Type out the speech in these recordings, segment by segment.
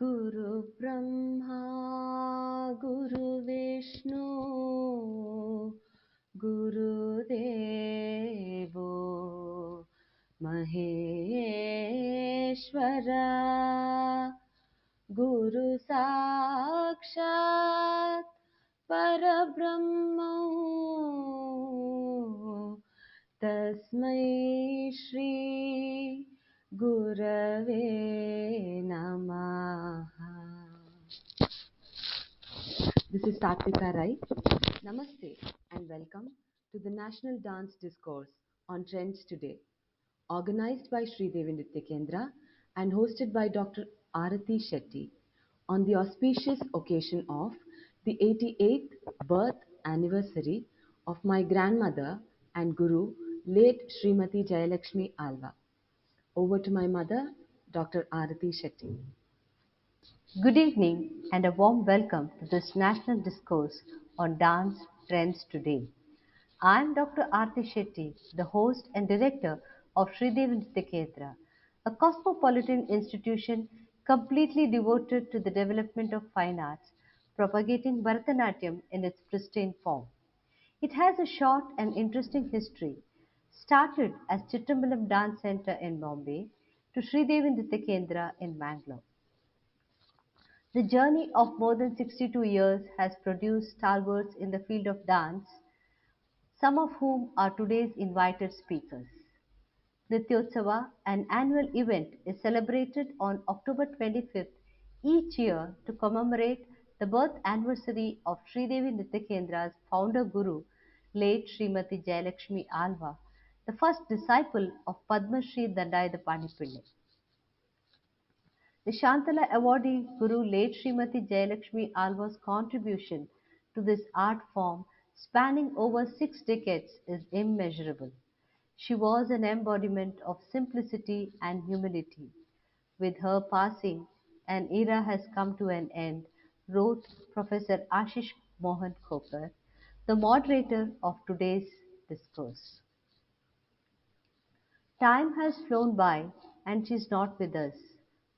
Guru Brahma, Guru Vishnu, Guru Devo Maheshwara, Guru Sakshat Parabrahma, Tasmai Shri Gurave Namaha. This is Satvika, right? Namaste and welcome to the National Dance Discourse on Trends Today, organized by Sridevi Nrithya Kendra and hosted by Dr. Arati Shetty on the auspicious occasion of the 88th birth anniversary of my grandmother and guru, late Srimati Jayalakshmi Alva. Over to my mother, Dr. Arati Shetty. Good evening and a warm welcome to this national discourse on dance trends today. I am Dr. Aarti Shetty, the host and director of Sridevi Nritya Kendra, a cosmopolitan institution completely devoted to the development of fine arts, propagating Bharatanatyam in its pristine form. It has a short and interesting history, started as Chittambalam Dance Center in Bombay to Sridevi Nritya Kendra in Bangalore. The journey of more than 62 years has produced stalwarts in the field of dance, some of whom are today's invited speakers. Nityotsava, an annual event, is celebrated on October 25th each year to commemorate the birth anniversary of Sridevi Nritya Kendra's founder guru, late Srimati Jayalakshmi Alva, the first disciple of Padma Shri Dandayatapani Pillai. The Shanthala Awardee Guru late Srimati Jayalakshmi Alva's contribution to this art form spanning over 6 decades is immeasurable. She was an embodiment of simplicity and humility. With her passing, an era has come to an end, wrote Professor Ashish Mohan Khokar, the moderator of today's discourse. Time has flown by and she is not with us,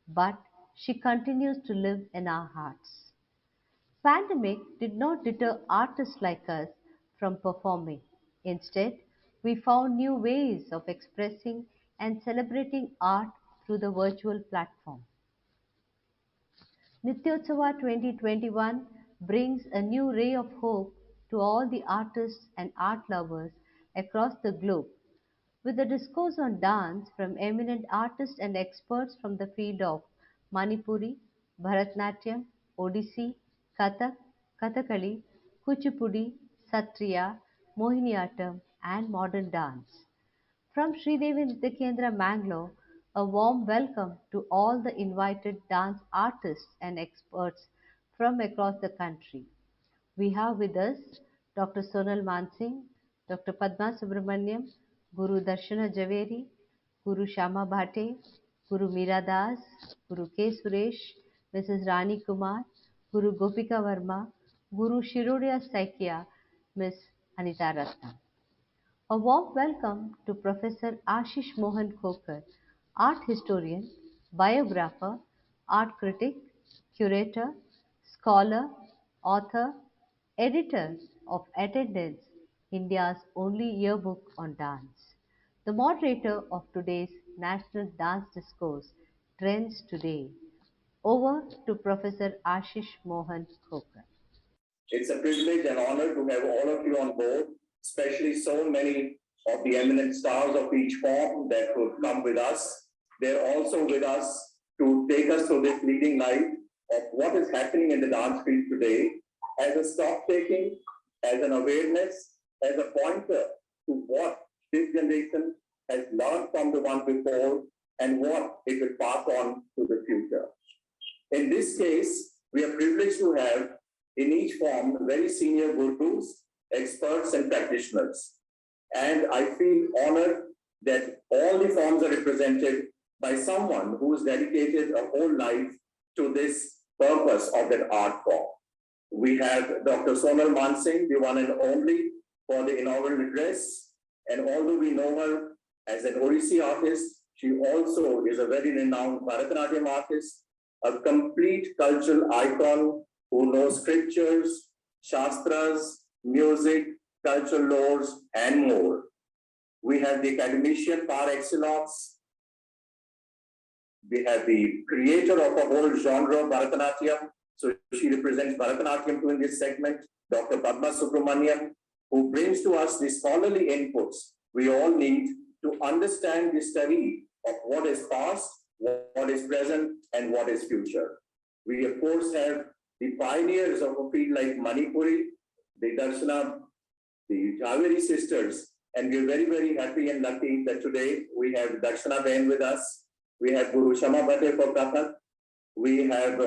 but she continues to live in our hearts. Pandemic did not deter artists like us from performing. Instead, we found new ways of expressing and celebrating art through the virtual platform. Nityotsava 2021 brings a new ray of hope to all the artists and art lovers across the globe with a discourse on dance from eminent artists and experts from the field of Manipuri, Bharatnatyam, Odissi, Kathak, Kathakali, Kuchipudi, Satriya, Mohiniyattam, and modern dance. From Sridevi Nritya Kendra, Bangalore, a warm welcome to all the invited dance artists and experts from across the country. We have with us Dr.Sonal Mansingh, Dr. Padma Subrahmanyam, Guru Darshana Jhaveri, Guru Shama Bhate, Guru Meera Das, Guru K. Suresh, Mrs. Ranee Kumar, Guru Gopika Verma, Guru Shirodiya Saikia, Ms. Anita Ratnam. A warm welcome to Professor Ashish Mohan Khokar, art historian, biographer, art critic, curator, scholar, author, editor of Attendance, India's only yearbook on dance. The moderator of today's National Dance Discourse, Trends Today. Over to Professor Ashish Mohan Khokar. It's a privilege and honor to have all of you on board, especially so many of the eminent stars of each form that could come with us. They're also with us to take us through this leading light of what is happening in the dance field today as a stock taking, as an awareness, as a pointer to what this generation has learned from the one before and what it will pass on to the future. In this case, we are privileged to have in each form very senior gurus, experts and practitioners. And I feel honored that all the forms are represented by someone who has dedicated a whole life to this purpose of that art form. We have Dr.Sonal Mansingh, the one and only for the inaugural address. And although we know her as an Odissi artist, she also is a very renowned Bharatanatyam artist. a complete cultural icon who knows scriptures, shastras, music, cultural laws, and more. We have the academician par excellence. We have the creator of a whole genre, Bharatanatyam. So she represents Bharatanatyam too in this segment, Dr. Padma Subrahmanyam, who brings to us the scholarly inputs we all need to understand the study of what is past, what is present, and what is future. We, of course, have the pioneers of a field like Manipuri, the Darshana, the Jhaveri sisters, and we're very, very happy and lucky that today we have Darshana Ben with us. We have Guru Shama Bhate for Kathak. We have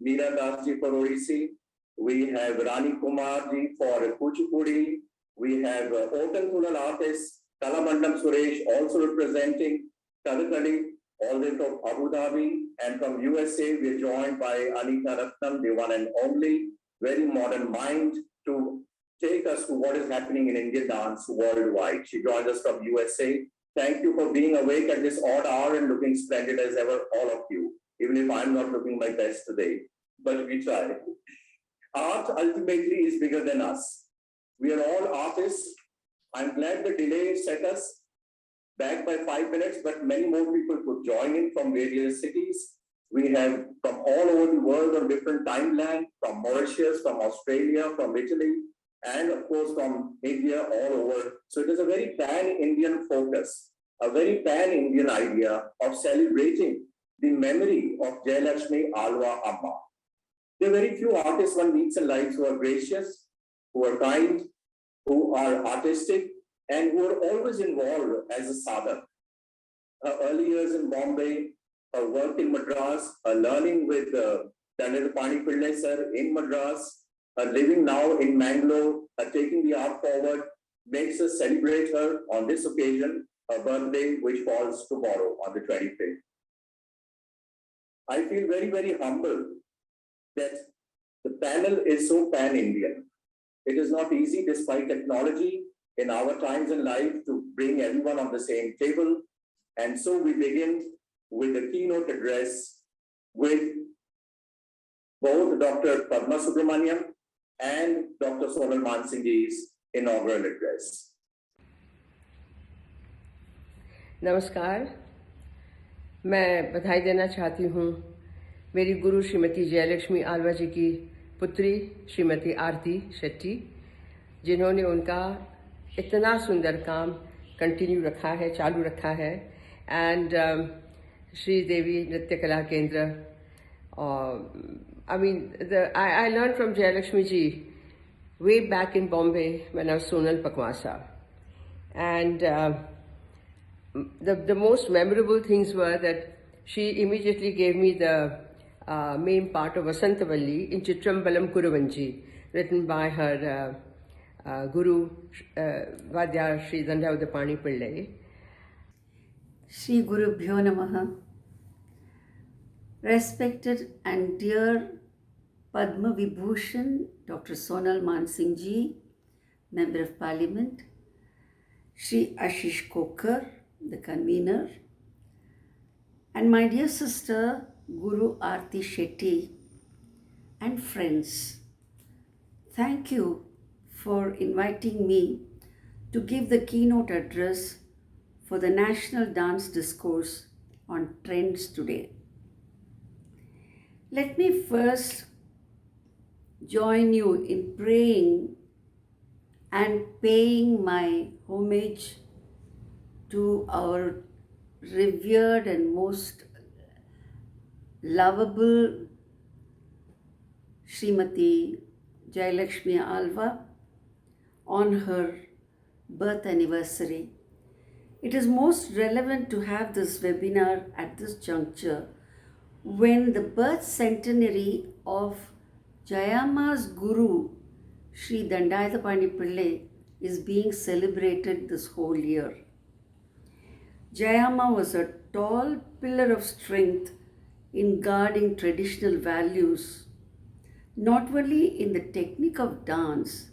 Meera Dasji for Odissi. We have Ranee Kumar ji for Kuchipudi. We have Otan artist Kalamandam Suresh also representing Kadakali, all the way from Abu Dhabi, and from USA we're joined by Ratnam, the one and only, very modern mind to take us to what is happening in Indian dance worldwide. She joins us from USA. Thank you for being awake at this odd hour and looking splendid as ever, all of you, even if I'm not looking my best today, but we try. Art ultimately is bigger than us. We are all artists. I'm glad the delay set us back by 5 minutes, but many more people could join in from various cities. We have from all over the world on different timeline, from Mauritius, from Australia, from Italy, and of course from India all over. So it is a very pan-Indian focus, a very pan-Indian idea of celebrating the memory of Jayalakshmi Alva Amma. There are very few artists one meets in life who are gracious, who are kind, who are artistic, and who are always involved as a sadhak. Her early years in Bombay, her work in Madras, her learning with Pani Pillai sir in Madras, her living now in Mangalore, her taking the art forward, makes us celebrate her on this occasion, her birthday, which falls tomorrow on the 25th. I feel very, very humbled that the panel is so pan-Indian. It is not easy, despite technology in our times in life, to bring everyone on the same table. And so we begin with the keynote address with both Dr. Padma Subramanyam and Dr.Sonal Mansinghi's inaugural address. नमस्कार, मैं बधाई देना चाहती हूँ मेरी गुरु Shrimati Jayalakshmi Alva जी की पुत्री श्रीमती आरती शेट्टी, जिन्होंने उनका इतना सुंदर काम कंटिन्यू रखा है, चालू रखा है, एंड श्रीदेवी नृत्य कला केंद्र. I learned from Jayalakshmi ji way back in Bombay when I was Sonal Pakwasa, and the most memorable things were that she immediately gave me the main part of Vasantavalli in Chitrambalam Kuruvanji, written by her Guru Vadya Sri Dandavadapani Pillai. Shri Guru Bhyo Namaha. Respected and dear Padma Vibhushan Dr. Sonal Mansingh ji, Member of Parliament, Shri Ashish Khokar, the convener, and my dear sister Guru Aarti Shetty, and friends, thank you for inviting me to give the keynote address for the National Dance Discourse on Trends today. Let me first join you in praying and paying my homage to our revered and most lovable Srimati Jayalakshmi Alva on her birth anniversary. It is most relevant to have this webinar at this juncture when the birth centenary of Jayamma's Guru, Sri Dandayatapani Pillai, is being celebrated this whole year. Jayamma was a tall pillar of strength in guarding traditional values, not only in the technique of dance,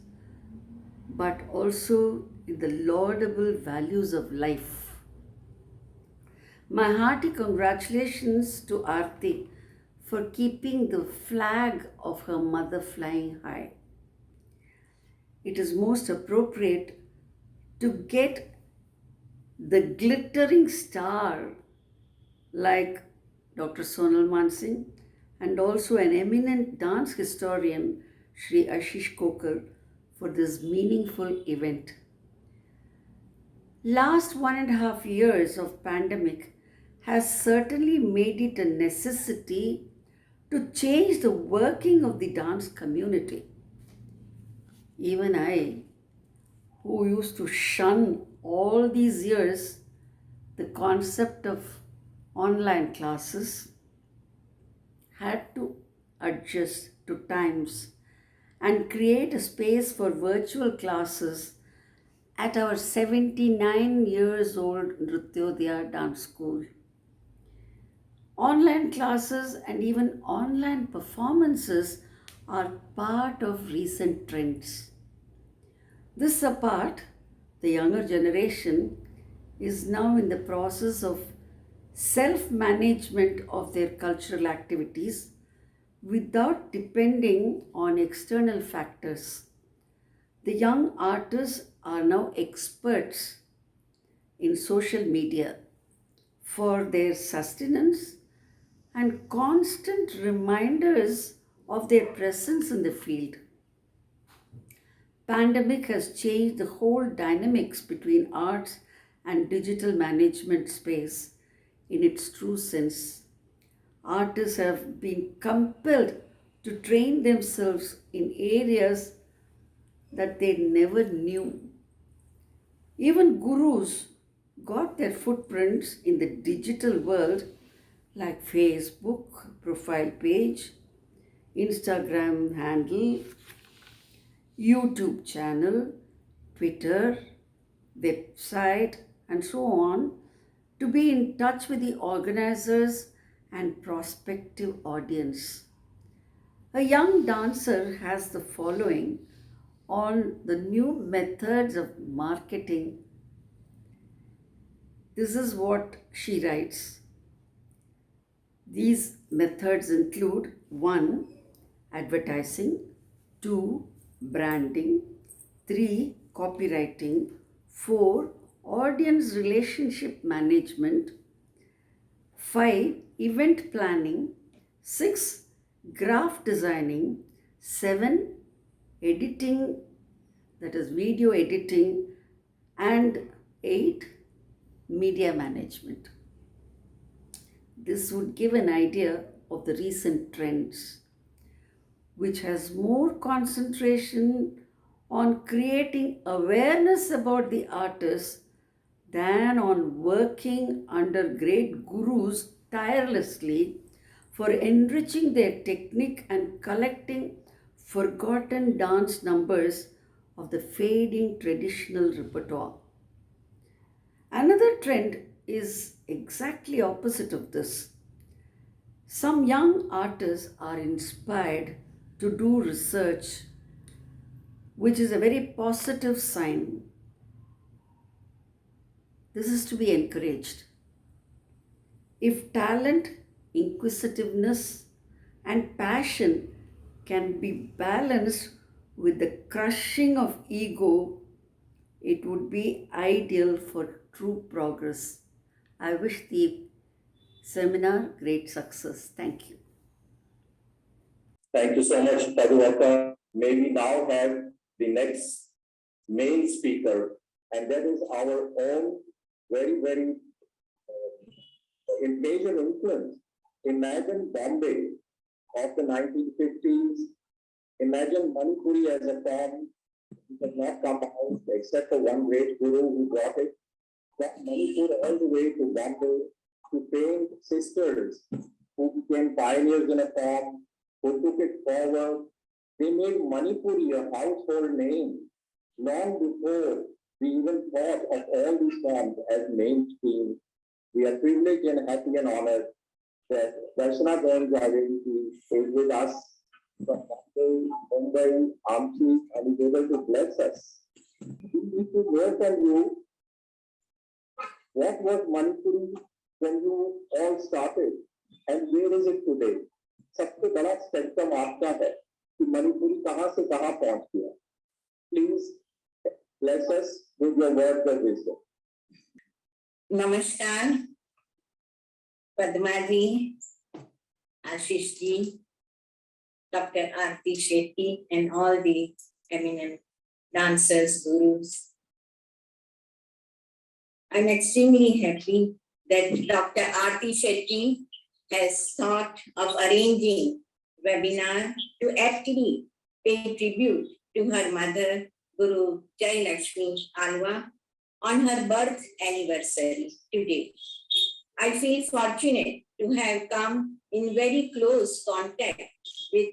but also in the laudable values of life. My hearty congratulations to Aarti for keeping the flag of her mother flying high. It is most appropriate to get the glittering star like Dr.Sonal Mansingh and also an eminent dance historian, Sri Khokar, for this meaningful event. Last 1.5 years of pandemic has certainly made it a necessity to change the working of the dance community. Even I, who used to shun all these years the concept of online classes, had to adjust to times and create a space for virtual classes at our 79 years old Nrityodaya dance school. Online classes and even online performances are part of recent trends. This apart, the younger generation is now in the process of self-management of their cultural activities without depending on external factors. The young artists are now experts in social media for their sustenance and constant reminders of their presence in the field. Pandemic has changed the whole dynamics between arts and digital management space in its true sense. Artists have been compelled to train themselves in areas that they never knew. Even gurus got their footprints in the digital world like Facebook profile page, Instagram handle, YouTube channel, Twitter, website, and so on to be in touch with the organizers and prospective audience. A young dancer has the following on the new methods of marketing. This is what she writes. These methods include 1. Advertising, 2. Branding, 3. Copywriting, 4. Audience relationship management, 5. Event planning, 6. Graph designing, 7. Editing, that is video editing, and 8. Media management. This would give an idea of the recent trends, which has more concentration on creating awareness about the artist than on working under great gurus tirelessly for enriching their technique and collecting forgotten dance numbers of the fading traditional repertoire. Another trend is exactly opposite of this. Some young artists are inspired to do research, which is a very positive sign. This is to be encouraged. If talent, inquisitiveness, and passion can be balanced with the crushing of ego, it would be ideal for true progress. I wish the seminar great success. Thank you. Thank you so much, Padma. May we now have the next main speaker, and that is our own very, very major influence. Imagine Bombay of the 1950s. Imagine Manipuri as a form which has not come out except for one great guru who brought it. From Manipur all the way to Bombay, to famed sisters who became pioneers in a form, who took it forward. They made Manipuri a household name long before we even thought of all these forms as mainstream. We are privileged and happy and honored that Darshana Jhaveri is with us from Mumbai, Amchi, and is able to bless us. We need to hear from you. What was Manipuri when you all started, and where is it today? सबसे बड़ा spectrum आपका है कि मणिपुरी कहाँ से कहाँ पहुँच गया. Please bless us with your words of wisdom. Namaskar, Padma ji, Ashish ji, Dr. Aarti Shetty, and all the eminent dancers, gurus. I'm extremely happy that Dr. Aarti Shetty has thought of arranging webinar to aptly pay tribute to her mother, Guru Jayalakshmi Alva, on her birth anniversary today. I feel fortunate to have come in very close contact with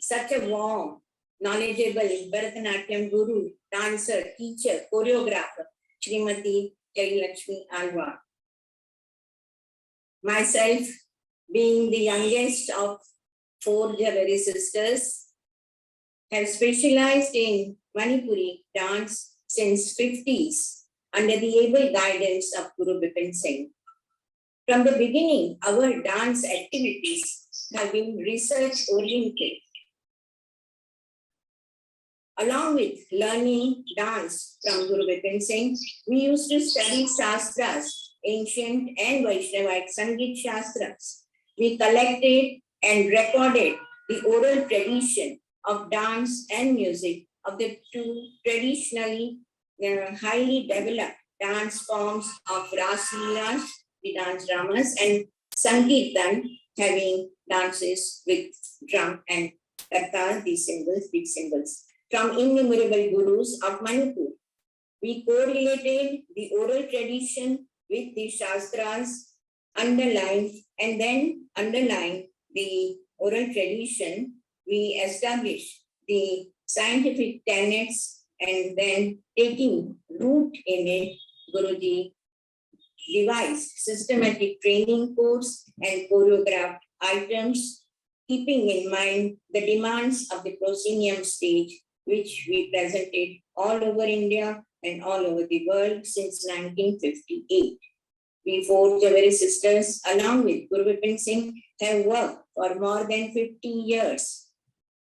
such a warm, knowledgeable Bharatanatyam guru, dancer, teacher, choreographer, Srimati Jayalakshmi Alva. Myself, being the youngest of 4 Jhaveri sisters, have specialized in Manipuri dance since 50s under the able guidance of Guru Bipin Singh. From the beginning, our dance activities have been research-oriented. Along with learning dance from Guru Bipin Singh, we used to study Shastras, ancient and Vaishnavite Sangeet Shastras. We collected and recorded the oral tradition of dance and music of the two traditionally highly developed dance forms of Ras Leelas, the dance dramas, and Sankirtan, having dances with drum and kartal, the cymbals, big cymbals, from innumerable gurus of Manipur. We correlated the oral tradition with the Shastras, underlined the oral tradition, we established the scientific tenets, and then taking root in it, Guruji devised systematic training course and choreographed items, keeping in mind the demands of the proscenium stage, which we presented all over India and all over the world since 1958. We 4 Jhaveri sisters, along with Guru Bipin Singh, have worked for more than 50 years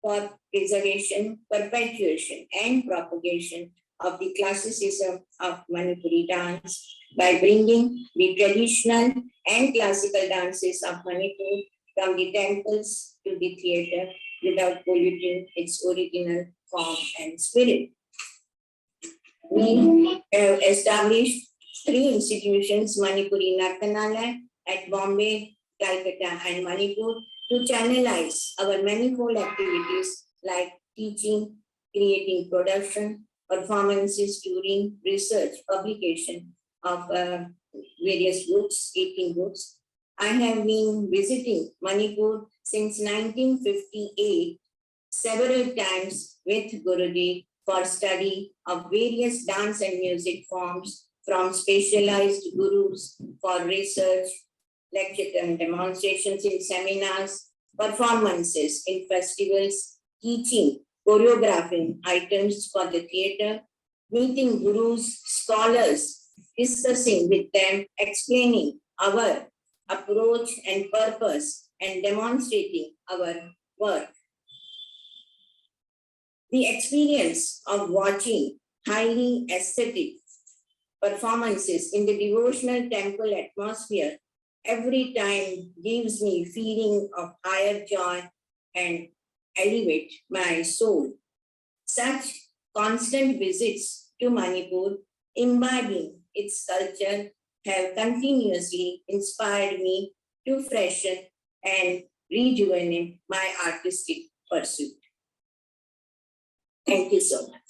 for preservation, perpetuation, and propagation of the classicism of Manipuri dance by bringing the traditional and classical dances of Manipur from the temples to the theatre without polluting its original form and spirit. We have established 3 institutions, Manipuri Nartanala at Bombay, Calcutta, and Manipur, to channelize our manifold activities like teaching, creating production, performances, touring, research, publication of various books, 18 books. I have been visiting Manipur since 1958 several times with Guruji for study of various dance and music forms, from specialized gurus for research, lectures and demonstrations in seminars, performances in festivals, teaching, choreographing items for the theatre, meeting gurus, scholars, discussing with them, explaining our approach and purpose, and demonstrating our work. The experience of watching highly aesthetic performances in the devotional temple atmosphere every time gives me feeling of higher joy and elevate my soul. Such constant visits to Manipur, imbibing its culture, have continuously inspired me to freshen and rejuvenate my artistic pursuit. Thank you so much.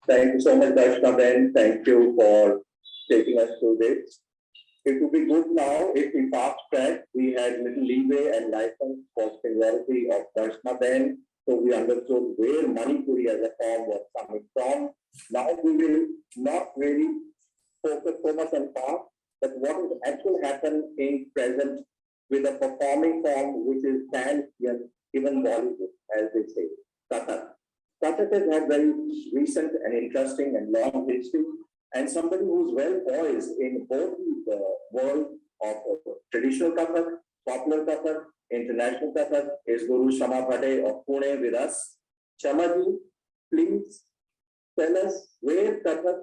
Thank you so much, Darshana Ben. Thank you for taking us through this. It would be good now if we fast track. We had little leeway and license for similarity of Darshana Ben, so we understood where Manipuri as a form was coming from. Now we will not really focus so much on past, but what is actually happened in present with a performing form which is pan-Indian, even Bollywood, as they say, Kathak. Kathak has had very recent and interesting and long history, and somebody who's well poised in both the world of traditional Kathak popular Kathak, international Kathak, is Guru Shama Bhate of Pune with us. Shamaji, please tell us where Kathak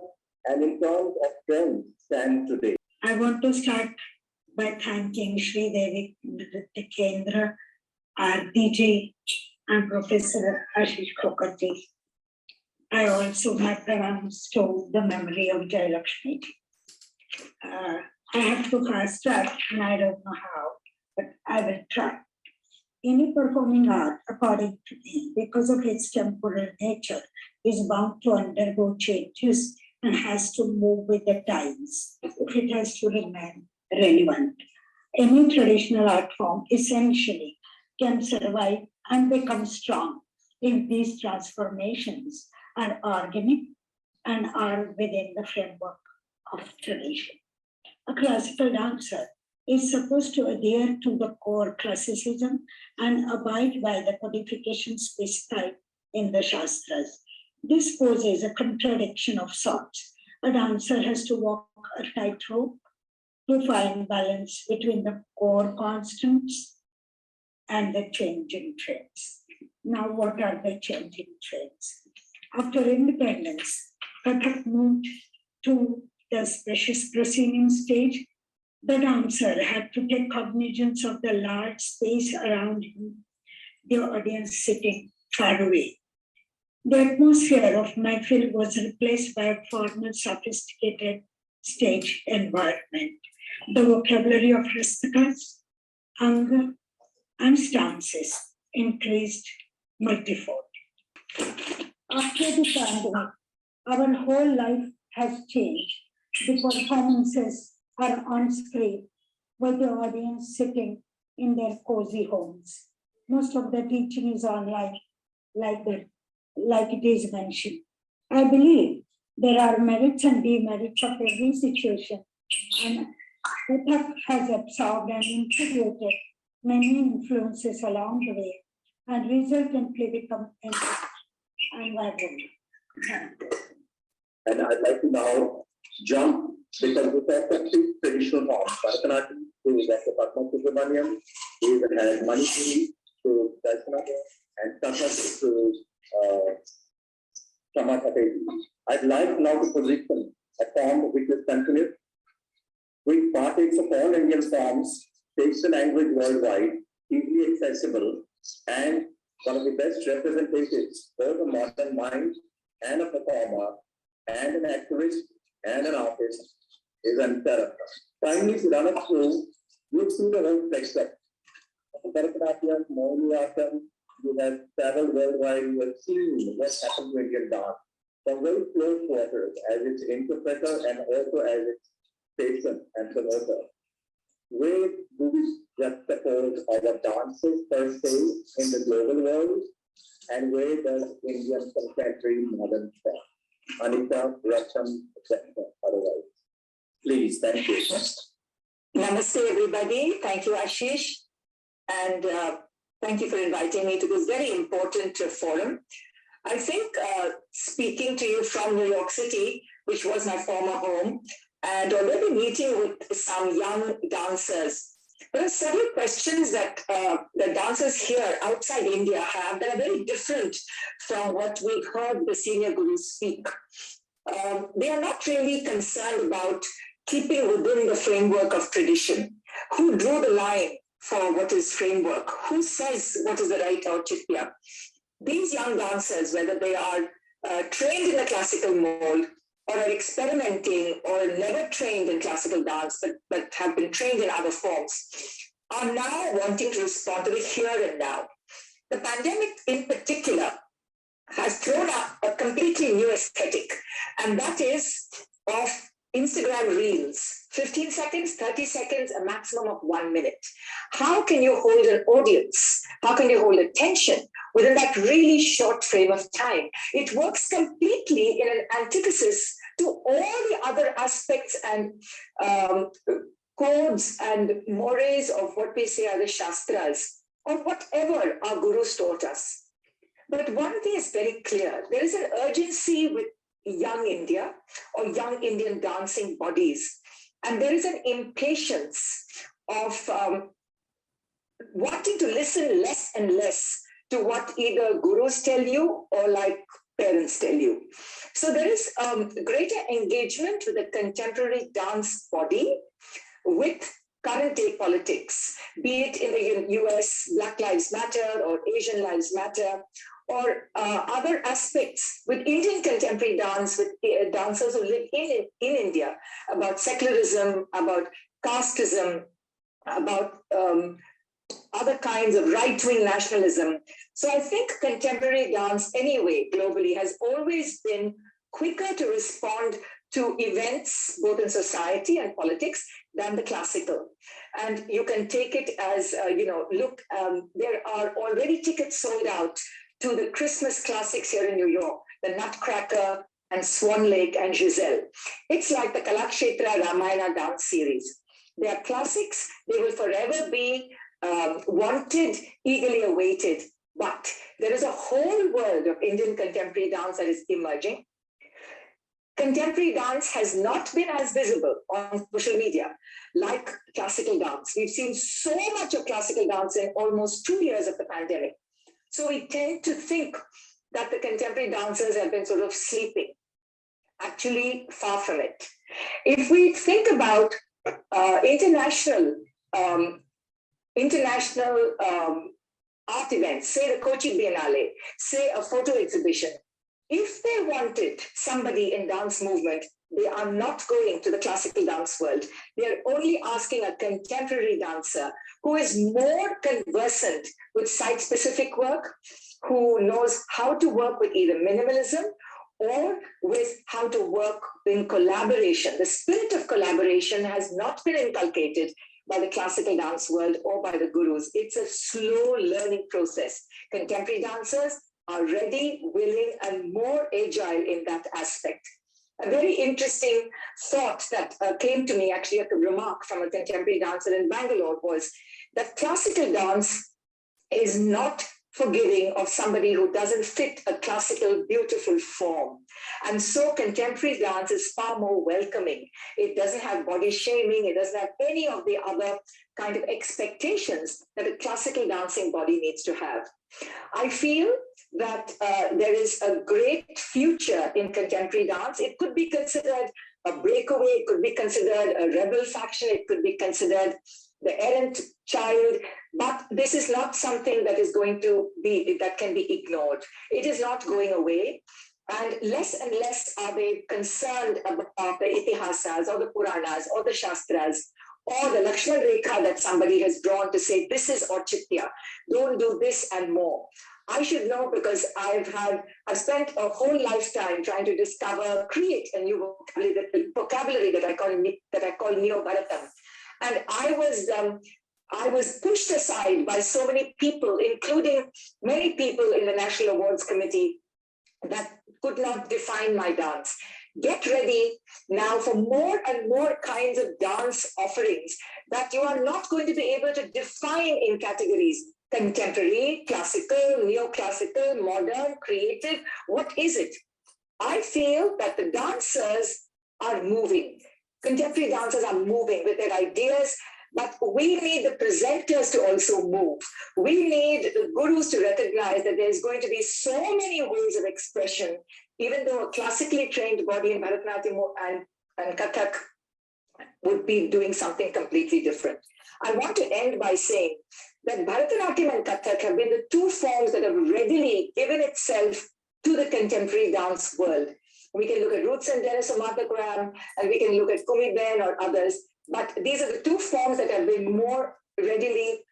and in terms of trends stand today. I want to start by thanking Sridevi Nrithya Kendra, RDG, and Professor Ashish Khokar. I also have pronounced to the memory of Jayalakshmi. I have to fast track, and I don't know how, but I will try. Any performing art, according to me, because of its temporal nature, is bound to undergo changes and has to move with the times if it has to remain relevant. Any traditional art form essentially can survive and become strong if these transformations are organic and are within the framework of tradition. A classical dancer is supposed to adhere to the core classicism and abide by the codification specified in the Shastras. This poses a contradiction of sorts. A dancer has to walk a tightrope to find balance between the core constants and the changing trends. Now, what are the changing trends? After independence, Kathak moved to the spacious proscenium stage. The dancer had to take cognizance of the large space around him, the audience sitting far away. The atmosphere of Mahfil was replaced by a formal, sophisticated stage environment. The vocabulary of rastikas, anger, and stances increased multifold. After the pandemic, our whole life has changed. The performances are on screen with the audience sitting in their cozy homes. Most of the teaching is online, like it is mentioned. I believe there are merits and demerits of every situation, and Kathak has absorbed and integrated many influences along the way and resultantly become enriched and vibrant. And I'd like to now jump because we have three traditional forms: Bharatanatyam to Dr. Padma Subrahmanyam, we even had Manipuri to Darshana, and Kathak to Shama. I'd like now to position a form which is continuous, which partakes of all Indian forms, takes the language worldwide, easily accessible, and one of the best representatives both a modern mind and a performer and an activist and an artist is Natyarani. Kindly to run us through, you see the whole spectrum. Bharatanatyam, Mohiniyattam, you have traveled worldwide, you have seen what happened to Indian dance from very close quarters as its interpreter and also as its patron and promoter. Where do we juxtapose our dances per se in the global world, and where does Indian contemporary modern stand? Anita, Ratnam, etc. Otherwise, please, thank you. Namaste, everybody. Thank you, Ashish. And thank you for inviting me to this very important forum. I think speaking to you from New York City, which was my former home, and already meeting with some young dancers, there are several questions that the dancers here outside India have that are very different from what we've heard the senior gurus speak. They are not really concerned about keeping within the framework of tradition. Who drew the line for what is framework? Who says what is the right auchitya? These young dancers, whether they are trained in the classical mold or are experimenting or never trained in classical dance but have been trained in other forms, are now wanting to respond to the here and now. The pandemic in particular has thrown up a completely new aesthetic, and that is of Instagram reels, 15 seconds, 30 seconds, a maximum of 1 minute. How can you hold an audience? How can you hold attention within that really short frame of time? It works completely in an antithesis to all the other aspects and codes and mores of what we say are the Shastras, or whatever our gurus taught us. But one thing is very clear. There is an urgency with young India or young Indian dancing bodies. And there is an impatience of wanting to listen less and less to what either gurus tell you or like parents tell you. So there is greater engagement with the contemporary dance body with current day politics, be it in the US, Black Lives Matter or Asian Lives Matter, or other aspects with Indian contemporary dance, with dancers who live in India, about secularism, about casteism, about other kinds of right-wing nationalism. So I think contemporary dance anyway, globally, has always been quicker to respond to events, both in society and politics, than the classical. And you can take it as, look, there are already tickets sold out to the Christmas classics here in New York, the Nutcracker and Swan Lake and Giselle. It's like the Kalakshetra Ramayana dance series. They are classics. They will forever be wanted, eagerly awaited. But there is a whole world of Indian contemporary dance that is emerging. Contemporary dance has not been as visible on social media like classical dance. We've seen so much of classical dance in almost 2 years of the pandemic. So we tend to think that the contemporary dancers have been sort of sleeping. Actually, far from it. If we think about international art events, say the Kochi Biennale, say a photo exhibition, if they wanted somebody in dance movement, they are not going to the classical dance world. They are only asking a contemporary dancer who is more conversant with site-specific work, who knows how to work with either minimalism or with how to work in collaboration. The spirit of collaboration has not been inculcated by the classical dance world or by the gurus. It's a slow learning process. Contemporary dancers are ready, willing, and more agile in that aspect. A very interesting thought that came to me, actually, at a remark from a contemporary dancer in Bangalore, was that classical dance is not forgiving of somebody who doesn't fit a classical, beautiful form. And so contemporary dance is far more welcoming. It doesn't have body shaming. It doesn't have any of the other kind of expectations that a classical dancing body needs to have. I feel that there is a great future in contemporary dance. It could be considered a breakaway. It could be considered a rebel faction. It could be considered the errant child. But this is not something that is going to be, that can be ignored. It is not going away. And less are they concerned about the itihasas or the Puranas or the Shastras or the Lakshman Rekha that somebody has drawn to say, this is Auchitya, don't do this and more. I should know because I've spent a whole lifetime trying to discover, create a new vocabulary that I call Neo-Bharatam. And I was pushed aside by so many people, including many people in the National Awards Committee, that could not define my dance. Get ready now for more and more kinds of dance offerings that you are not going to be able to define in categories. Contemporary, classical, neoclassical, modern, creative. What is it? I feel that the dancers are moving. Contemporary dancers are moving with their ideas, but we need the presenters to also move. We need the gurus to recognize that there's going to be so many ways of expression, even though a classically trained body in Bharatanatyam and Kathak would be doing something completely different. I want to end by saying that Bharatanatyam and Kathak have been the two forms that have readily given itself to the contemporary dance world. We can look at Roots and Dennis or Martha Graham, and we can look at Kumi Ben or others, but these are the two forms that have been more readily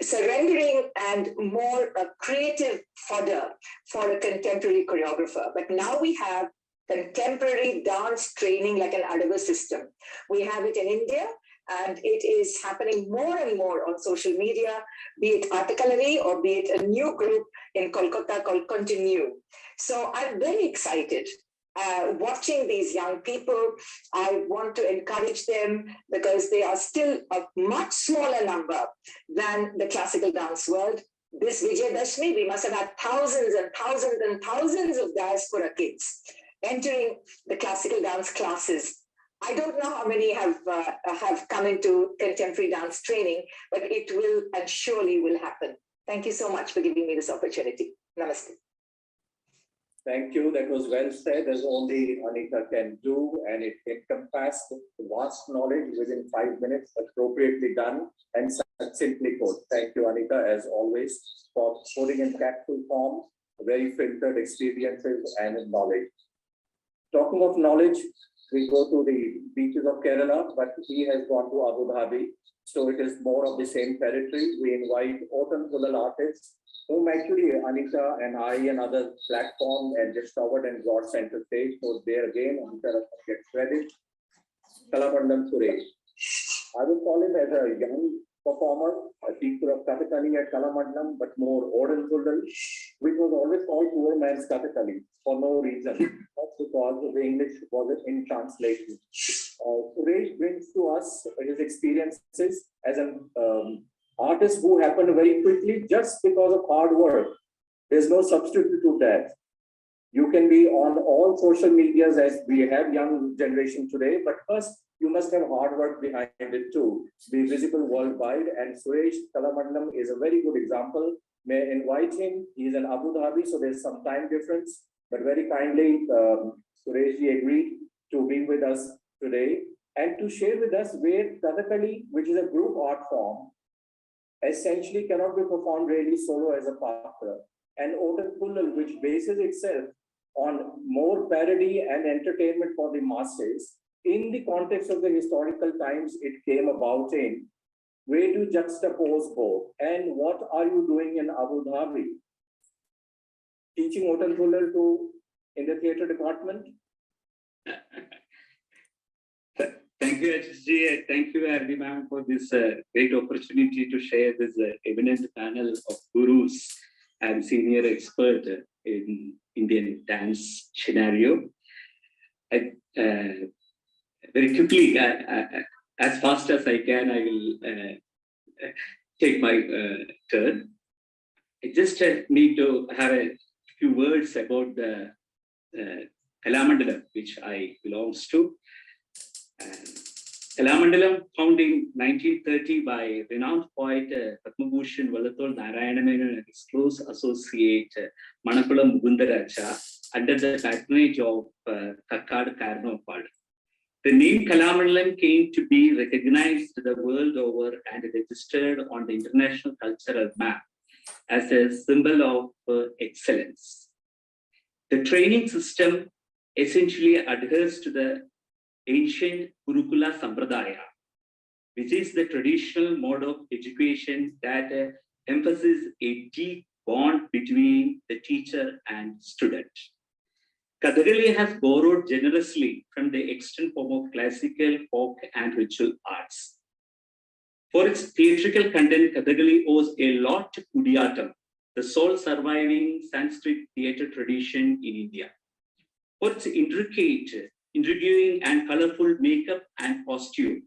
surrendering and more creative fodder for a contemporary choreographer. But now we have contemporary dance training like an Adava system. We have it in India, and it is happening more and more on social media, be it Artform or be it a new group in Kolkata called Continue. So I'm very excited watching these young people. I want to encourage them because they are still a much smaller number than the classical dance world. This Vijayadashmi, we must have had thousands and thousands and thousands of diaspora kids entering the classical dance classes. I don't know how many have come into contemporary dance training, but it will and surely will happen. Thank you so much for giving me this opportunity. Namaste. Thank you. That was well said, as only Anita can do, and it encompassed vast knowledge within 5 minutes, appropriately done and succinctly put. Thank you, Anita, as always, for putting in capsule form very filtered experiences and knowledge. Talking of knowledge, we go to the beaches of Kerala, but he has gone to Abu Dhabi, so it is more of the same territory. We invite Autumn Kulal artists, whom actually Anita and I and other platform and discovered and brought center stage. So there again, Anita gets credit. Kalamandam Suresh. I would call him as a young performer, a teacher of Kathakali at Kalamandam, but more Odin which was always called poor man's Kathakali for no reason. That's because the English was in translation. Suresh brings to us his experiences as an artist who happened very quickly just because of hard work. There's no substitute to that. You can be on all social medias as we have young generation today, but first you must have hard work behind it too. Be visible worldwide, and Suresh Kalamandalam is a very good example. May I invite him. He's in Abu Dhabi, so there's some time difference, but very kindly, Suresh ji agreed to be with us today and to share with us where Kathakali, which is a group art form, essentially cannot be performed really solo as a partner, and Otan Kullal, which bases itself on more parody and entertainment for the masses. In the context of the historical times it came about in, where do you juxtapose both? And what are you doing in Abu Dhabi? Teaching Otan Kullal in the theatre department? Thank you, HSG. Thank you, Ardi ma'am, for this great opportunity to share this eminent panel of gurus and senior expert in Indian dance scenario. Very quickly, as fast as I can, I will take my turn. I just need to have a few words about the Kalamandalam, which I belongs to. Kalamandalam, founded in 1930 by renowned poet Padma Bhushan Vallathol Narayanan and his close associate Manakkulam Mukundaraja under the patronage of Khokar Karnopal. The name Kalamandalam came to be recognized the world over and registered on the international cultural map as a symbol of excellence. The training system essentially adheres to the ancient Gurukula Sampradaya, which is the traditional mode of education that emphasizes a deep bond between the teacher and student. Kathakali has borrowed generously from the extant form of classical, folk, and ritual arts. For its theatrical content, Kathakali owes a lot to Kudiyatam, the sole surviving Sanskrit theatre tradition in India. For its intriguing and colorful makeup and costume,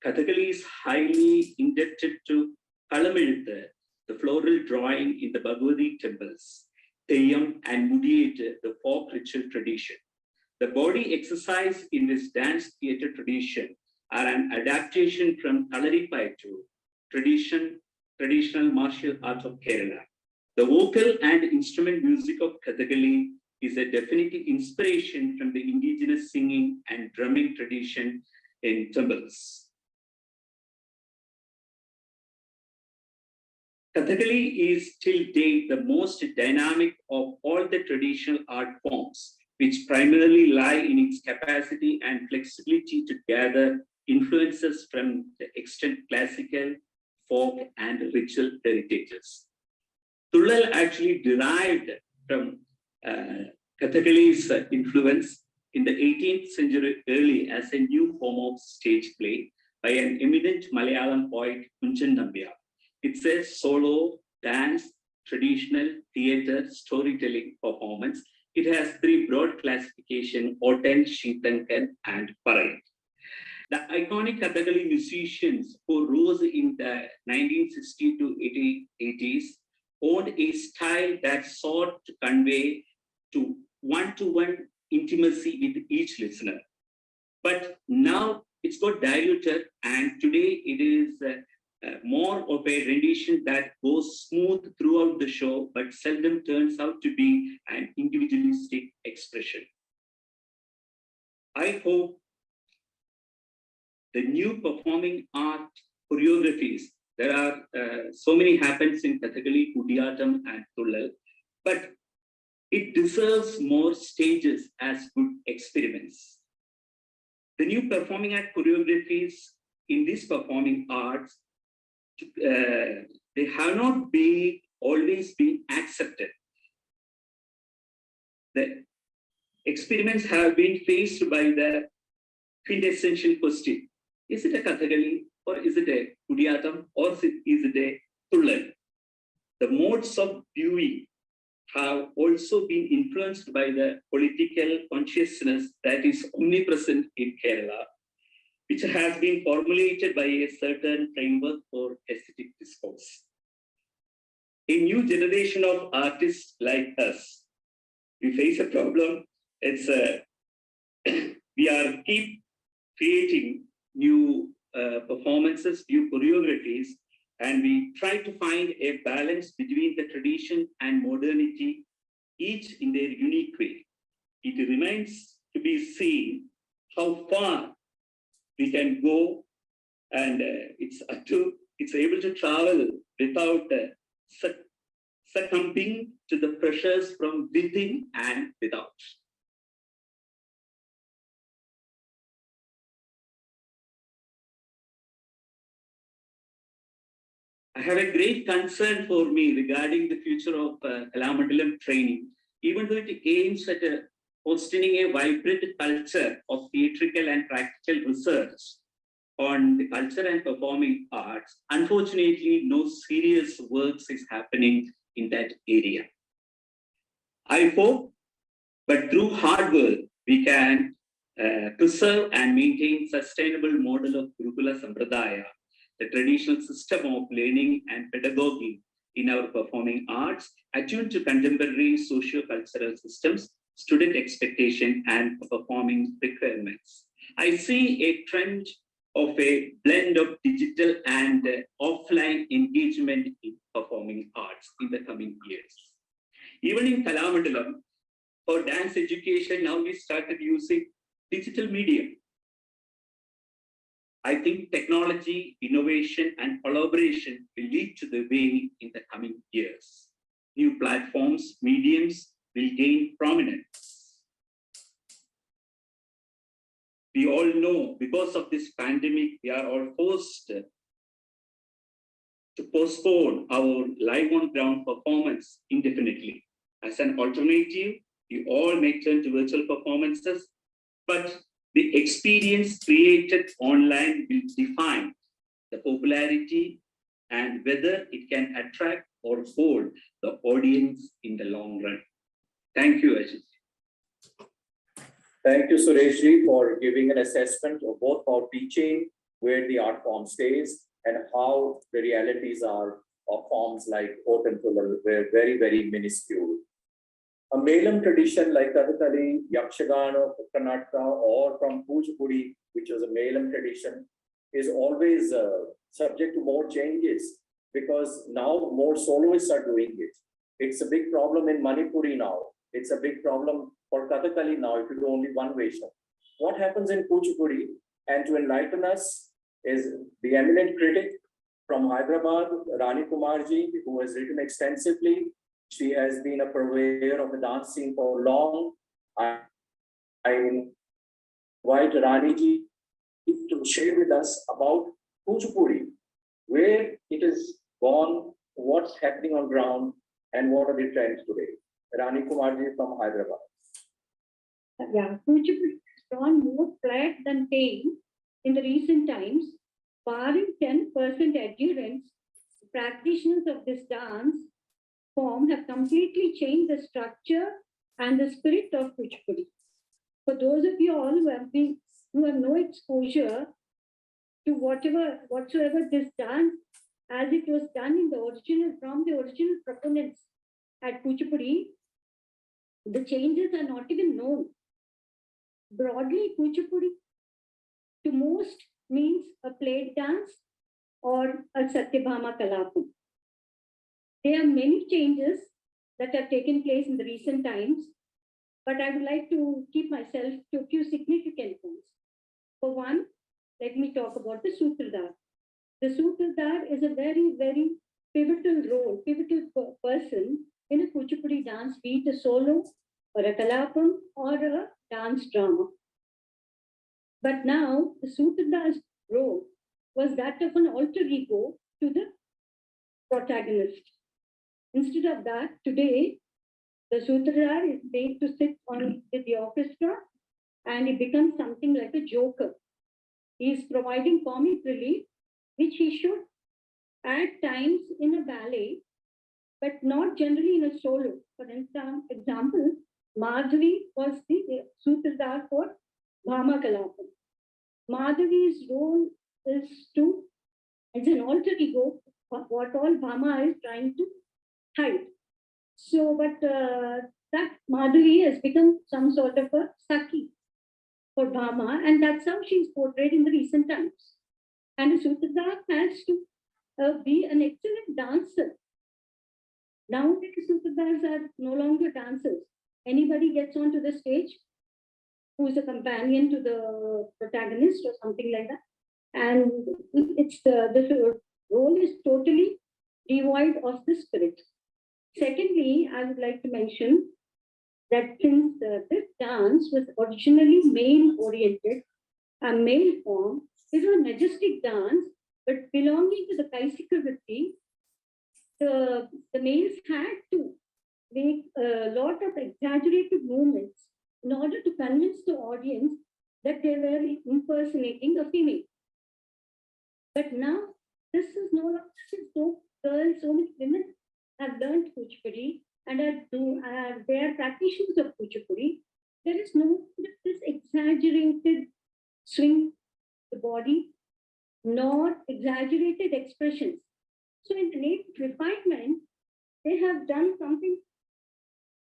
Kathakali is highly indebted to Kalamiluthu, the floral drawing in the Bhagavati temples, Teyyam and Mudiyate, the folk ritual tradition. The body exercise in this dance theatre tradition are an adaptation from Kalaripayattu, traditional martial art of Kerala. The vocal and instrument music of Kathakali is a definitive inspiration from the indigenous singing and drumming tradition in temples. Kathakali is till date the most dynamic of all the traditional art forms, which primarily lie in its capacity and flexibility to gather influences from the extant classical, folk, and ritual heritages. Tullal actually derived from Kathakali's influence in the 18th century early as a new form of stage play by an eminent Malayalam poet, Kunchan Nambiar. It's a solo, dance, traditional, theatre, storytelling performance. It has three broad classifications: Otten, Sheetankan, and Parayan. The iconic Kathakali musicians who rose in the 1960s to 80s owned a style that sought to convey to one-to-one intimacy with each listener. But now it's got diluted, and today it is more of a rendition that goes smooth throughout the show, but seldom turns out to be an individualistic expression. I hope the new performing art choreographies, there are so many happens in Kathakali, Kudiyatam and Tullal, but it deserves more stages as good experiments. The new performing art choreographies in these performing arts, they have not always been accepted. The experiments have been faced by the quintessential question: is it a Kathakali, or is it a Kudiyatam, or is it a Tullal? The modes of viewing have also been influenced by the political consciousness that is omnipresent in Kerala, which has been formulated by a certain framework for aesthetic discourse. A new generation of artists like us, we face a problem. It's we are keep creating new performances, new choreographies, and we try to find a balance between the tradition and modernity, each in their unique way. It remains to be seen how far we can go, and it's able to travel without succumbing to the pressures from within and without. I have a great concern for me regarding the future of Kalamandalam training, even though it aims at fostering a vibrant culture of theatrical and practical research on the culture and performing arts. Unfortunately, no serious works is happening in that area. I hope, but through hard work, we can preserve and maintain sustainable model of Gurukula Sampradaya, the traditional system of learning and pedagogy in our performing arts, attuned to contemporary socio-cultural systems, student expectation, and performing requirements. I see a trend of a blend of digital and offline engagement in performing arts in the coming years. Even in Kalamandalam, for dance education, now we started using digital medium. I think technology, innovation, and collaboration will lead to the way in the coming years. New platforms, mediums will gain prominence. We all know because of this pandemic, we are all forced to postpone our live on ground performance indefinitely. As an alternative, we all may turn to virtual performances, but the experience created online will define the popularity and whether it can attract or hold the audience in the long run. Thank you, Ajit. Thank you, Suresh, for giving an assessment of both how teaching, where the art form stays, and how the realities are of forms like Ot and Tullal were very, very minuscule. A Melam tradition like Kathakali, Yakshagana, Karnataka, or from Kuchipudi, which was a Melam tradition, is always subject to more changes because now more soloists are doing it. It's a big problem in Manipuri now. It's a big problem for Kathakali now if you do only one Vaishnav. What happens in Kuchipudi? And to enlighten us is the eminent critic from Hyderabad, Ranee Kumarji, who has written extensively. She has been a purveyor of the dance scene for long. I invite Ranee ji to share with us about Kuchipudi, where it is gone, what's happening on ground, and what are the trends today. Ranee Kumarji from Hyderabad. Yeah, Kuchipudi has gone more flat than tame in the recent times, barring 10% adherents. Practitioners of this dance form have completely changed the structure and the spirit of Kuchipudi. For those of you all who have no exposure to whatsoever this dance as it was done in the original, from the original proponents at Kuchipudi, the changes are not even known. Broadly, Kuchipudi to most means a plate dance or a Satyabhama Kalapam. There are many changes that have taken place in the recent times, but I would like to keep myself to a few significant ones. For one, let me talk about the Sutradhar. The Sutradhar is a very, very pivotal person in a Kuchipudi dance, be it a solo or a Kalapam or a dance drama. But now the Sutradhar's role was that of an alter ego to the protagonist. Instead of that, today, the Sutradhar is made to sit on with the orchestra and he becomes something like a joker. He is providing comic relief, which he should at times in a ballet, but not generally in a solo. For example, Madhavi was the Sutradhar for Bhama Kalapam. Madhavi's role is as an alter ego, what all Bhama is trying to hide. So, but that Madhavi has become some sort of a Saki for Bhama, and that's how she's portrayed in the recent times. And the Sutradhar has to be an excellent dancer. Nowadays, Sutradhars are no longer dancers. Anybody gets onto the stage who is a companion to the protagonist or something like that, and it's the role is totally devoid of the spirit. Secondly, I would like to mention that since this dance was originally male-oriented, a male form, it was a majestic dance, but belonging to the Kaisika Vritti, the males had to make a lot of exaggerated movements in order to convince the audience that they were impersonating a female. But now, this is no longer so girls, so many women have learned Kuchipudi and they are practitioners of Kuchipudi. There is no this exaggerated swing the body, nor exaggerated expressions. So in the name of refinement, they have done something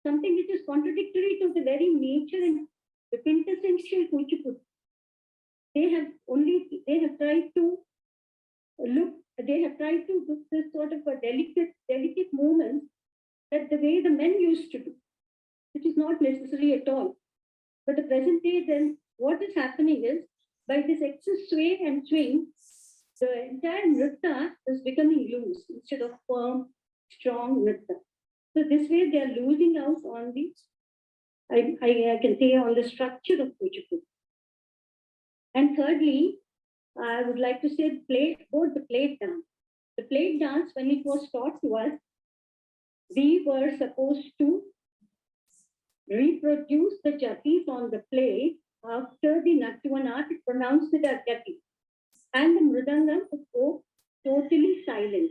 which is contradictory to the very nature and the quintessential Kuchipudi. They have tried to do this sort of a delicate movement that the way the men used to do, which is not necessary at all. But the present day, then what is happening is, by this excess sway and swing, the entire nritya is becoming loose instead of firm, strong nritya. So this way they are losing out on the, I can say, on the structure of Kuchipudi. And thirdly, I would like to say about the plate dance. The plate dance, when it was taught to us, we were supposed to reproduce the jatis on the plate after the Natyarani pronounced it as jati. And the mridangam would go totally silent.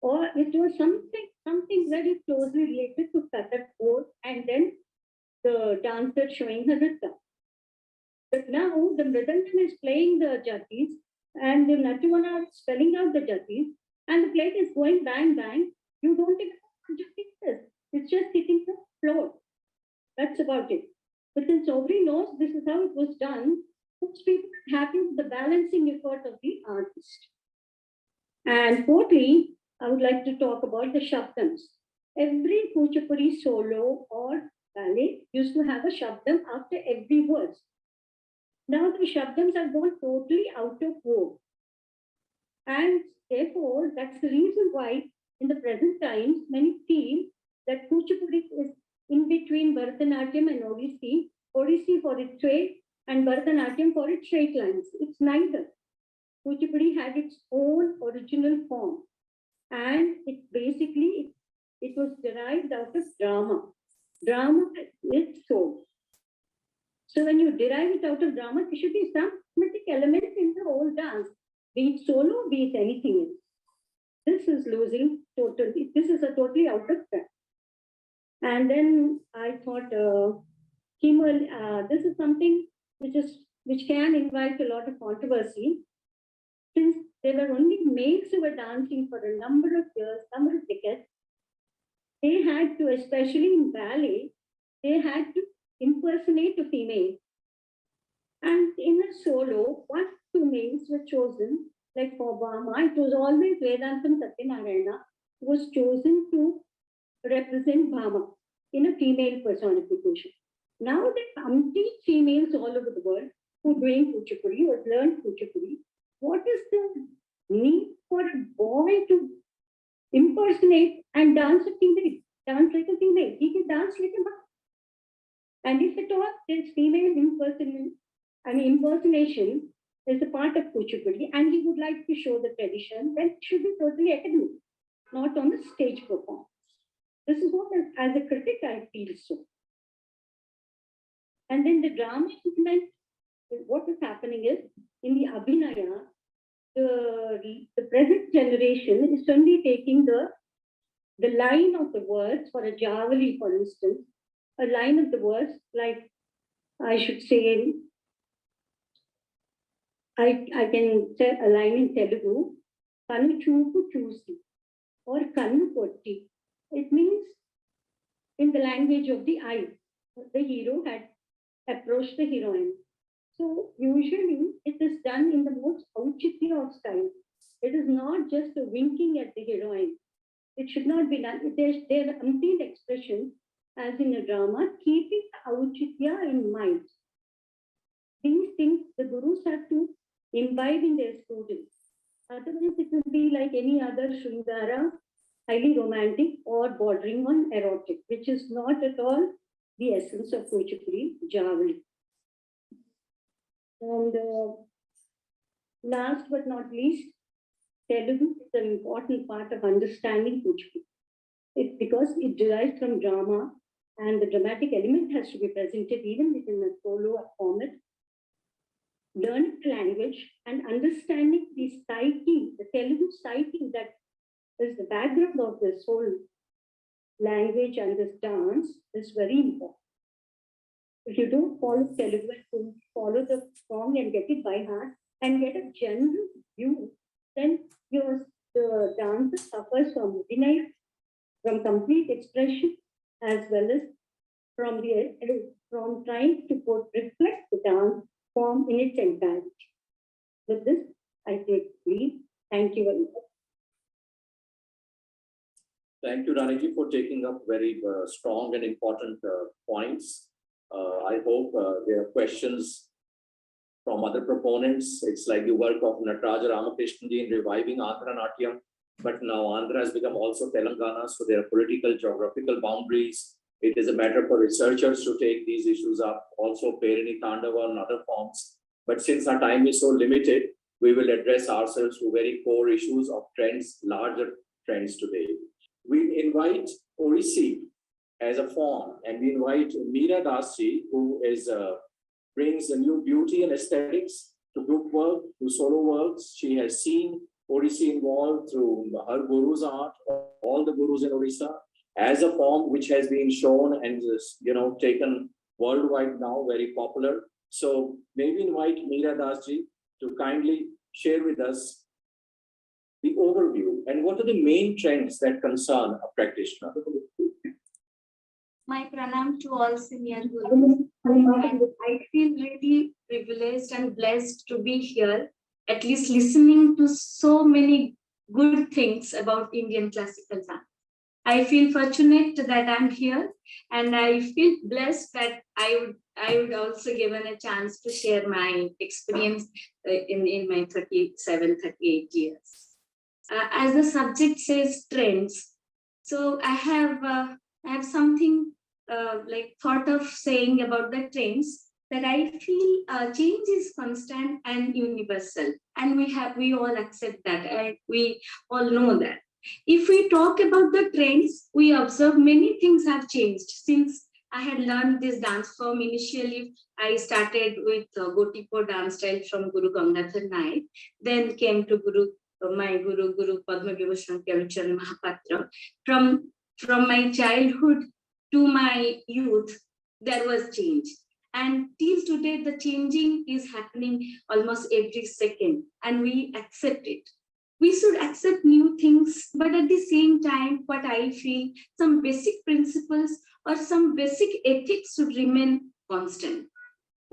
Or it was something very closely related to Kathak board and then the dancer showing her nritya. But now the mridangam is playing the jatis and the Natyarani is spelling out the jatis and the plate is going bang bang. You don't even know what jati is. It's just hitting the floor. That's about it. But since nobody knows this is how it was done, most people are happy with the balancing effort of the artist. And fourthly, I would like to talk about the shabdams. Every Kuchipudi solo or ballet used to have a shabdam after every verse. Now the shabdams are gone totally out of vogue. And therefore, that's the reason why in the present times, many feel that Kuchipudi is in between Bharatanatyam and Odissi for its sway and Bharatanatyam for its straight lines. It's neither. Kuchipudi had its own original form and it was derived out of drama. Drama is soul. So when you derive it out of drama, there should be some mythic element in the whole dance, be it solo, be it anything else. This is losing totally. This is a totally out of track. And then I thought, this is something which can invite a lot of controversy, since there were only males who were dancing for a number of years, number of decades. They had to, especially in ballet, they had to impersonate a female. And in a solo, 1-2 males were chosen. Like for Bhama, it was always Vedantam Satyanarayana was chosen to represent Bhama in a female personification. Now there are umpteen females all over the world who are doing Kuchipudi, who have learned Kuchipudi. What is the need for a boy to impersonate and dance a female? Dance like a female. He can dance like a man. And if at all there's female impersonation is a part of Kuchipudi and he would like to show the tradition, then it should be totally academic, not on the stage performance. This is what, as a critic, I feel so. And then the drama element, what is happening is, in the Abhinaya, the present generation is only taking the line of the words for a Jhaveri, for instance, a line of the words, like I should say, I can say a line in Telugu, Kanu Chupu Chusi or Kanu Kotti. It means in the language of the eye, the hero had approached the heroine. So usually it is done in the most auchitya of style. It is not just a winking at the heroine. It should not be done. There are umpteen expressions, as in a drama, keeping the auchitya in mind. These things the gurus have to imbibe in their students. Otherwise, it will be like any other Sringara, highly romantic or bordering on erotic, which is not at all the essence of Kuchipudi, Jhaveri. And last but not least, Telugu is an important part of understanding Kuchipudi. It's because it derives from drama and the dramatic element has to be presented even within a solo format. Learning the language and understanding the psyche, the Telugu psyche that is the background of this whole language and this dance is very important. If you don't follow Telugu and follow the song and get it by heart and get a general view, then the dancer suffers from denial, from complete expression, as well as from trying to reflect the dance form in its entirety. With this, I take leave. Thank you very much. Thank you, Ranee, for taking up very strong and important points. I hope there are questions from other proponents. It's like the work of Nataraja Ramakrishnan in reviving Andhra Natyam, but now Andhra has become also Telangana, so there are political, geographical boundaries. It is a matter for researchers to take these issues up, also Perini Tandava and other forms. But since our time is so limited, we will address ourselves to very core issues of trends, larger trends today. We invite Odissi as a form, and we invite Meera Dasji, who brings a new beauty and aesthetics to group work, to solo works. She has seen Odissi involved through her guru's art, all the gurus in Odisha, as a form which has been shown and taken worldwide now, very popular. So maybe invite Meera Dasji to kindly share with us the overview and what are the main trends that concern a practitioner. My pranam to all senior gurus, and I feel really privileged and blessed to be here, at least listening to so many good things about Indian classical dance. I feel fortunate that I'm here, and I feel blessed that I would also given a chance to share my experience in my 37, 38 years. As the subject says, trends. So I have something like thought of saying about the trends, that I feel change is constant and universal, and we all accept that. We all know that. If we talk about the trends, we observe many things have changed since I had learned this dance form. Initially, I started with Gotipo dance style from Guru Gangadhar Naik, then came to my Guru Padma Vibhushan Kavicharan Mahapatra. From my childhood to my youth, there was change. And till today, the changing is happening almost every second, and we accept it. We should accept new things, but at the same time, what I feel, some basic principles or some basic ethics should remain constant.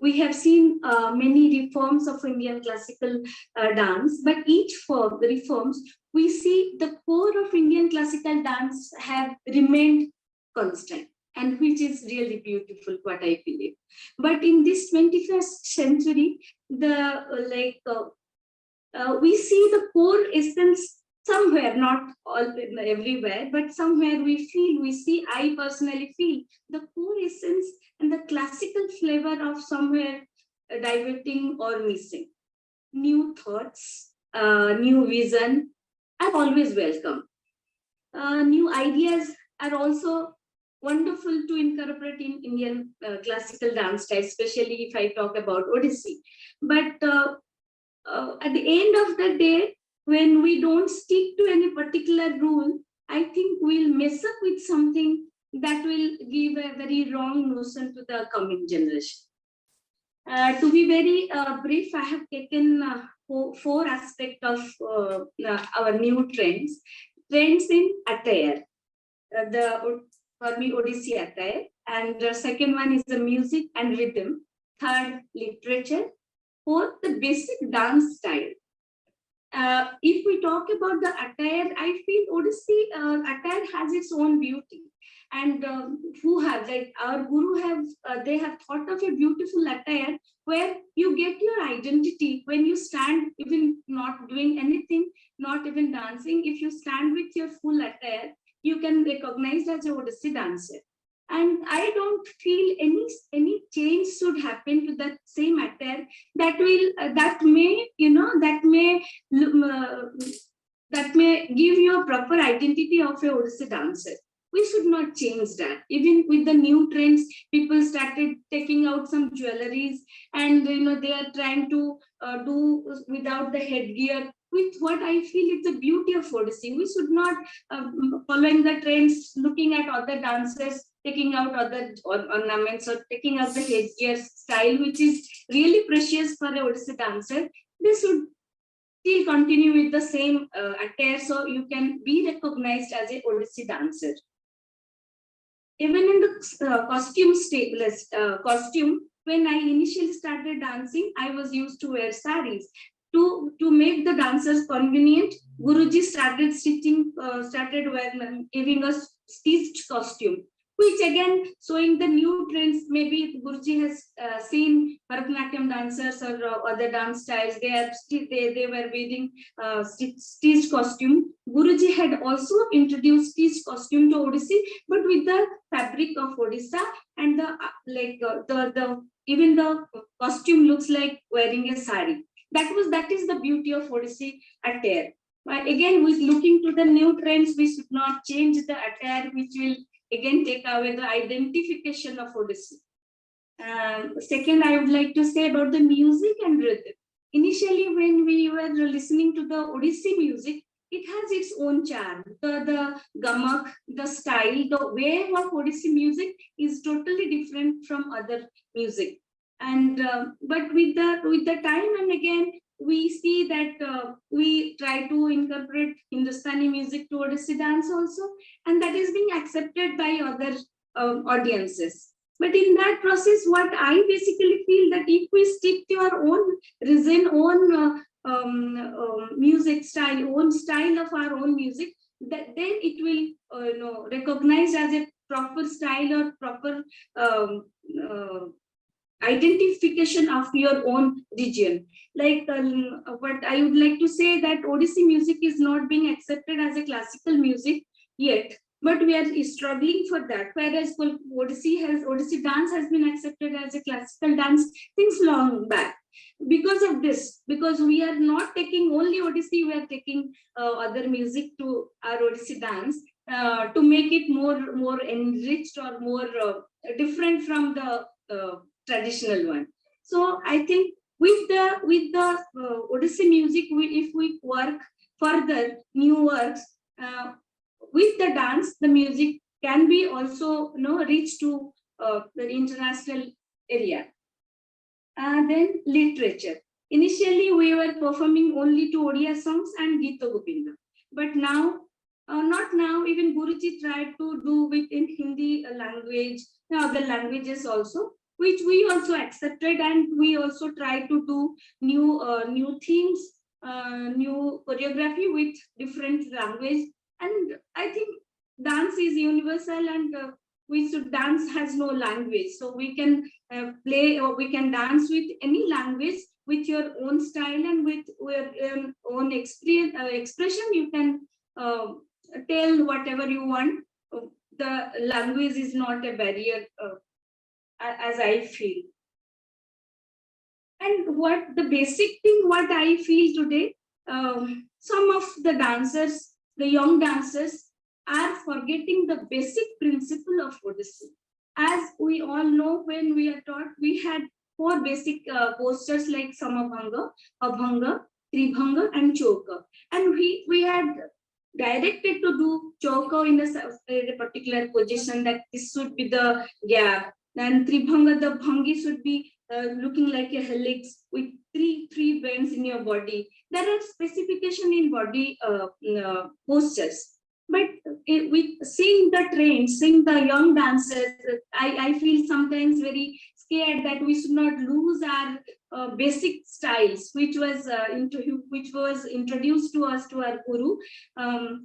we have seen many reforms of Indian classical dance, but each form, the reforms, we see the core of Indian classical dance have remained constant, and which is really beautiful, what I believe. But in this 21st century, we see the core essence somewhere, not all everywhere, but somewhere we see, I personally feel the core essence and the classical flavor of somewhere diverting or missing. New thoughts, new vision are always welcome. New ideas are also wonderful to incorporate in Indian classical dance style, especially if I talk about Odissi. But at the end of the day, when we don't stick to any particular rule, I think we'll mess up with something that will give a very wrong notion to the coming generation. To be very brief, I have taken four aspects of our new trends. Trends in attire, for me, Odissi attire, and the second one is the music and rhythm. Third, literature. Fourth, the basic dance style. If we talk about the attire, I feel Odissi attire has its own beauty, and who have, like our guru have, they have thought of a beautiful attire where you get your identity when you stand, even not doing anything, not even dancing. If you stand with your full attire, you can recognize as a Odissi dancer. And I don't feel any change should happen to that same attire that will that may that may give you a proper identity of a Odissi dancer. We should not change that. Even with the new trends, people started taking out some jewelries, and they are trying to do without the headgear. With what I feel is the beauty of Odissi. We should not following the trends, looking at other dancers, taking out other ornaments or taking out the headgear style, which is really precious for a Odissi dancer. They should still continue with the same attire, so you can be recognized as a Odissi dancer. Even in the costume, when I initially started dancing, I was used to wear saris. To make the dancers convenient, Guruji started giving us stitched costume, which again showing the new trends. Maybe Guruji has seen Bharatanatyam dancers or other dance styles. They were wearing stitched costume. Guruji had also introduced stitched costume to Odissi, but with the fabric of Odisha, and even the costume looks like wearing a sari. That is the beauty of Odissi attire. Again, with looking to the new trends, we should not change the attire, which will again take away the identification of Odissi. Second, I would like to say about the music and rhythm. Initially, when we were listening to the Odissi music, it has its own charm. The gamak, the style, the wave of Odissi music is totally different from other music. And but with the time, and again, we see that we try to incorporate Hindustani music to Odissi dance also, and that is being accepted by other audiences. But in that process, what I basically feel that if we stick to our own reason, own music style, own style of our own music, then it will recognized as a proper style or proper identification of your own region. Like what I would like to say that Odissi music is not being accepted as a classical music yet, but we are struggling for that. Whereas Odissi dance has been accepted as a classical dance since long back. Because of this, because we are not taking only Odissi, we are taking other music to our Odissi dance to make it more enriched or more different from the traditional one. So I think with the Odissi music, if we work further new works with the dance, the music can be also reach to the international area. Then literature. Initially, we were performing only to Odia songs and Gita Gopinda, but now, not now. Even Guruji tried to do with in Hindi language, other languages also. which we also accepted, and we also try to do new themes, new choreography with different language. And I think dance is universal, and we should dance has no language, so we can play, or we can dance with any language with your own style and with your own experience, expression. You can tell whatever you want. The language is not a barrier, as I feel. And what the basic thing, what I feel today, some of the dancers, the young dancers, are forgetting the basic principle of Odissi. As we all know, when we are taught, we had four basic postures like Samabhanga, Abhanga, Tribhanga, and Choka. And we had directed to do Choka in a particular position, that this should be the gap. Then Tribhanga, the Bhangi should be looking like a helix with three bends in your body. There are specification in body postures. But with seeing the trends, seeing the young dancers, I feel sometimes very scared that we should not lose our basic styles, which was introduced to us, to our guru.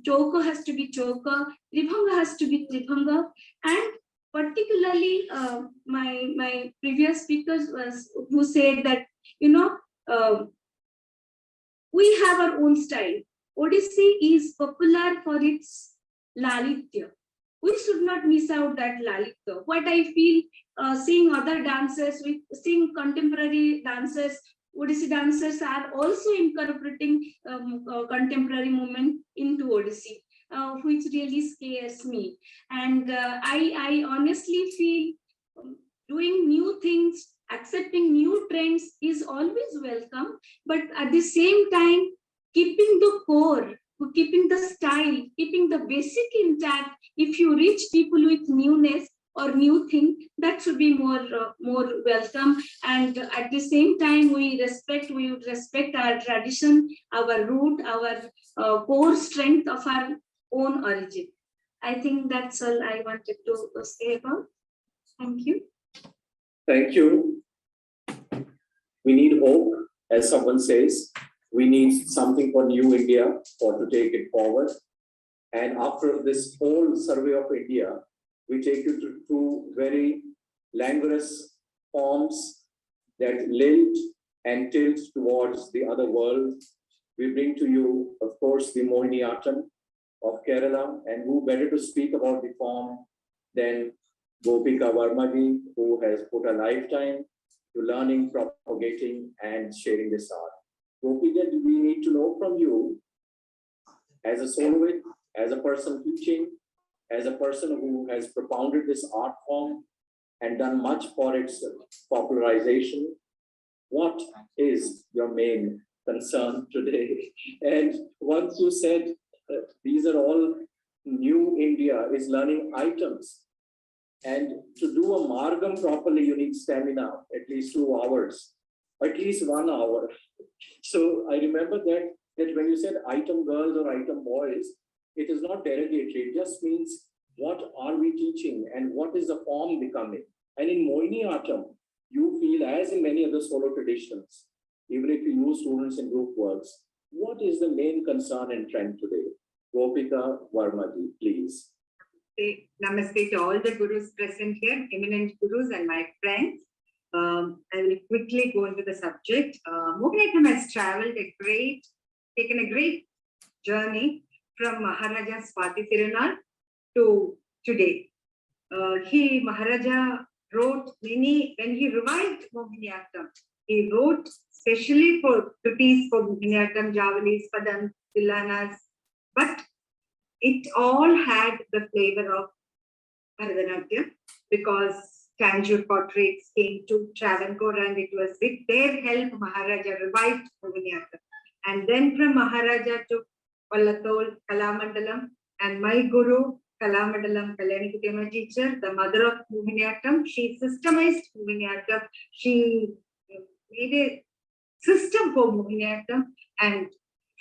Choka has to be Choka, Tribhanga has to be Tribhanga, and particularly my previous speakers who said that, we have our own style. Odissi is popular for its lalitya. We should not miss out that lalitya. What I feel, seeing other dancers, seeing contemporary dancers, Odissi dancers are also incorporating contemporary movement into Odissi, which really scares me. And I honestly feel doing new things, accepting new trends is always welcome, but at the same time, keeping the core, keeping the style, keeping the basic intact. If you reach people with newness or new thing, that should be more welcome. And at the same time, we would respect our tradition, our root, our core strength of our own origin. I think that's all I wanted to say about. Thank you. Thank you. We need hope, as someone says. We need something for new India to take it forward. And after this whole survey of India, we take you to two very languorous forms that lilt and tilt towards the other world. We bring to you, of course, the Mohiniyattam of Kerala, and who better to speak about the form than Gopika Varmaji, who has put a lifetime to learning, propagating, and sharing this art. Gopika, we need to know from you, as a soloist, as a person teaching, as a person who has propounded this art form and done much for its popularization, what is your main concern today? And once you said these are all new India is learning items. And to do a margam properly, you need stamina, at least 2 hours, at least 1 hour. So I remember that when you said item girls or item boys, it is not derogatory. It just means what are we teaching and what is the form becoming. And in Mohiniyattam, you feel, as in many other solo traditions, even if you use students in group works, what is the main concern and trend today? Gopika Varmaji, please. Namaste to all the gurus present here, eminent gurus and my friends. I will quickly go into the subject. Mohiniyattam has taken a great journey from Maharaja Swati Thirunal to today. Maharaja wrote when he revived Mohiniyattam, he wrote specially for Krutis for Mohiniyattam, Jhaveris, Padams, Tillanas, but it all had the flavor of Bharatanatyam because Tanjore portraits came to Travancore, and it was with their help Maharaja revived Mohiniyattam. And then from Maharaja to Vallatol, Kalamandalam, and my guru, Kalamandalam Kalyanikuttima teacher, the mother of Mohiniyattam, she systemized Mohiniyattam. She made a system for Mohiniyattam, and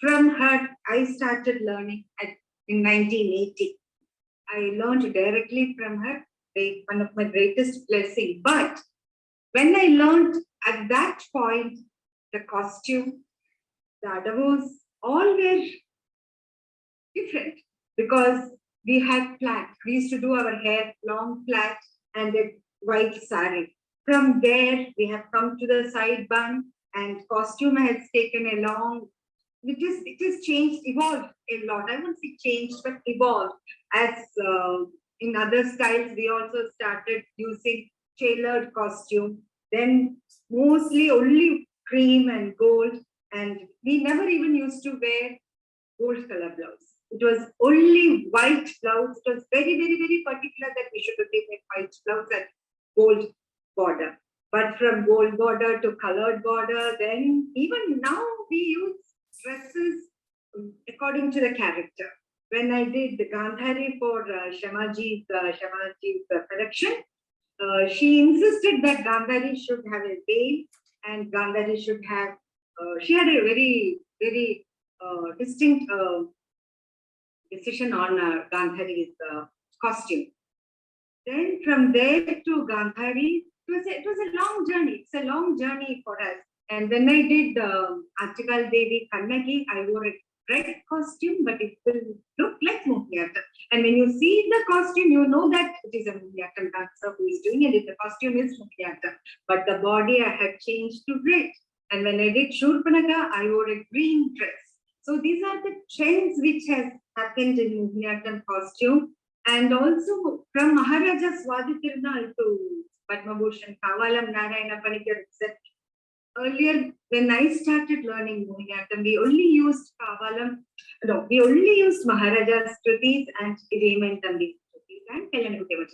from her, I started learning in 1980. I learned directly from her, one of my greatest blessings. But when I learned at that point, the costume, the adavus, all were different because we had plait. We used to do our hair long plait and a white sari. From there, we have come to the side bun, and costume has taken a long. It has changed, evolved a lot. I won't say changed, but evolved. As in other styles, we also started using tailored costume. Then mostly only cream and gold, and we never even used to wear gold color blouse. It was only white blouse. It was very, very, very particular that we should take a white blouse and gold border. But from gold border to colored border, then even now we use dresses according to the character. When I did the Gandhari for Shamaji's collection, she insisted that Gandhari should have a veil and Gandhari should have, she had a very, very distinct decision on Gandhari's costume. Then from there to Gandhari, it was a long journey. It's a long journey for us. And when I did Artikal Devi Kannaki, I wore a red costume, but it will look like Mohiniyattam. And when you see the costume, you know that it is a Mohiniyattam dancer who is doing it. The costume is Mohiniyattam. But the body I had changed to red. And when I did Shurpanaka, I wore a green dress. So these are the trends which has happened in Mohiniyattam costume. And also from Maharaja Swati Tirunal to Padma Bhushan, Kavalam Narayana Panikar, etc. Earlier, when I started learning Mohiniyattam, we only used Kavalam, no, we only used Maharaja's Shrutis and Eminent and Kalyanamukhi.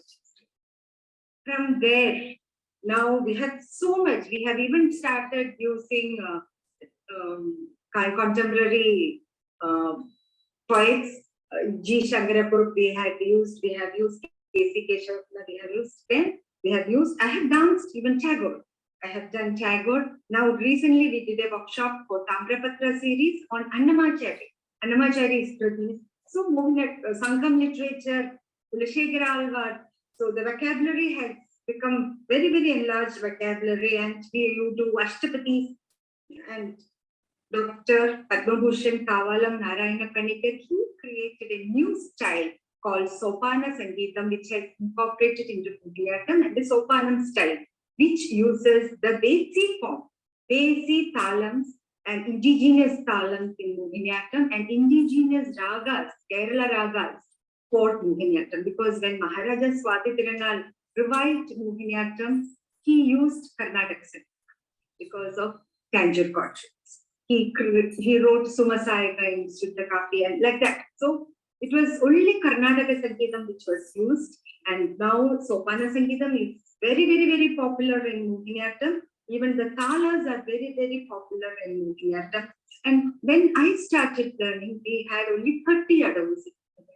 From there, now we have so much. We have even started using contemporary poets. G. Shankarapur, we have used K.C. Keshavapna, we have used them. I have danced even Tagore. I have done Tagore. Now, recently we did a workshop for Tamrapatra series on Annamachari. Annamachari is produced. So, Sangham literature, Kulashekara Alva. So, the vocabulary has become very, very enlarged vocabulary, and we do Ashtapatis and Dr. Padma Bhushan Kavalam Narayana Panikar, he created a new style called Sopana Sangeetam, which has incorporated into Mohiniyattam, and the Sopanam style, which uses the Desi form, Desi talams and indigenous talams in Mohiniyattam and indigenous ragas, Kerala ragas for Mohiniyattam. Because when Maharaja Swati Tirunal revived Mohiniyattam, he used Karnataka because of Tanjore courtships. He wrote Sumasayaka in Suddhakapi and like that. So it was only Karnataka Sangeetam which was used, and now Sopana Sangeetam is very, very, very popular in Mohiniyattam. Even the talas are very, very popular in Mohiniyattam. And when I started learning, we had only 30 adavus,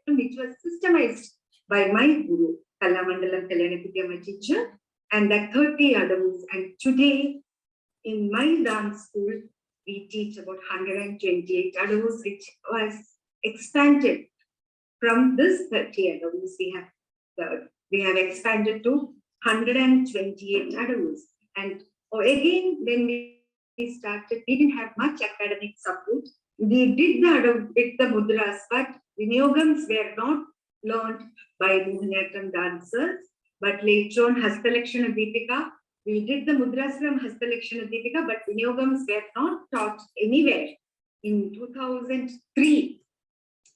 which was systemized by my guru, Kallamandalam Kalyanapitya, my teacher, and that 30 adavus. And today, in my dance school, we teach about 128 adavus, which was expanded from this 30 adavus. We have expanded to 128 adavus. And again, when we started, we didn't have much academic support. We did the mudras, but Vinayogams were not learned by Mohiniyattam dancers. But later on, Hastalakshana Deepika, we did the mudras from Hastalakshana Deepika, but Vinayogams were not taught anywhere. In 2003,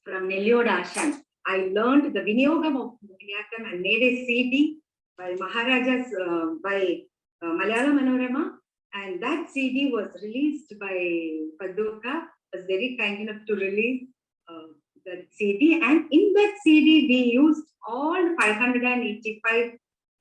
from Nelliyod Ashan, I learned the Vinayogam of Mohiniyattam and made a CD by Maharajas, by Malayalam Manorama, and that CD was released by Padoka, was very kind enough to release that CD, and in that CD we used all 585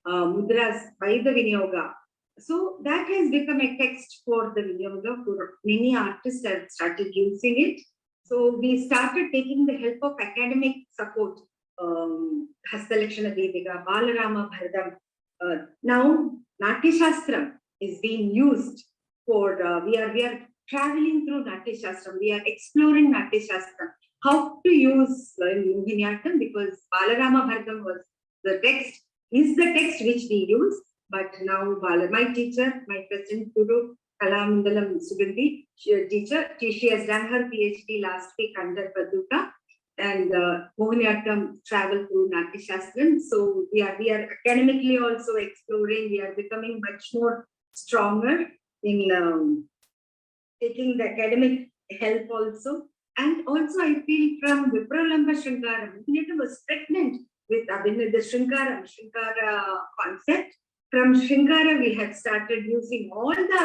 mudras by the Vinayoga. So that has become a text for the Vinayoga. For many artists have started using it. So we started taking the help of academic support. Hastalakshana Deepika, Balarama Bharadam. Now Natya Shastram is being used for, we are traveling through Natya Shastram. We are exploring Natya Shastram. How to use Mohiniyattam, because Balarama Bharadam was the text, is the text which we use. but now my teacher, my present guru, Kalamandalam Sugandhi, teacher, she has done her PhD last week under Paduka, and Mohiniyattam traveled through Natya Shastram. So we are academically also exploring. We are becoming much more stronger in taking the academic help also. And also I feel from Vipralamba Shrinkara, Mohiniyattam was pregnant with the Shrinkara concept. From Shrinkara, we had started using all the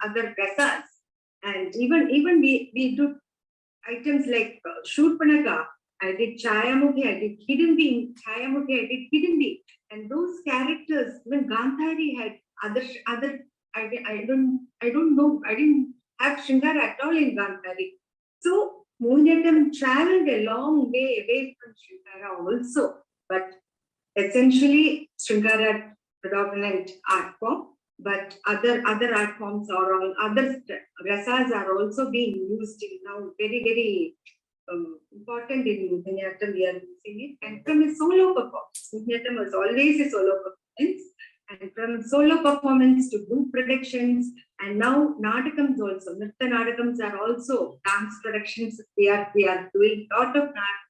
other rasas, and even we do items like Shurpanaka. I did Chayamukhi, I did Hidimbi, Chayamukhi, I did Hidimbi, and those characters. Even Gandhari had other. I don't know. I didn't have Shrinkara at all in Gandhari. So Mohiniyattam traveled a long way away from Shrinkara also, but essentially Shrinkara predominant art form, but other art forms or all other rasas are also being used in now very important in Mohiniyattam. We are using it, and from a solo performance, Mohiniyattam was always a solo performance, and from solo performance to group productions, and now Nadakams also. Nritya Nadakams are also dance productions. We are doing a lot of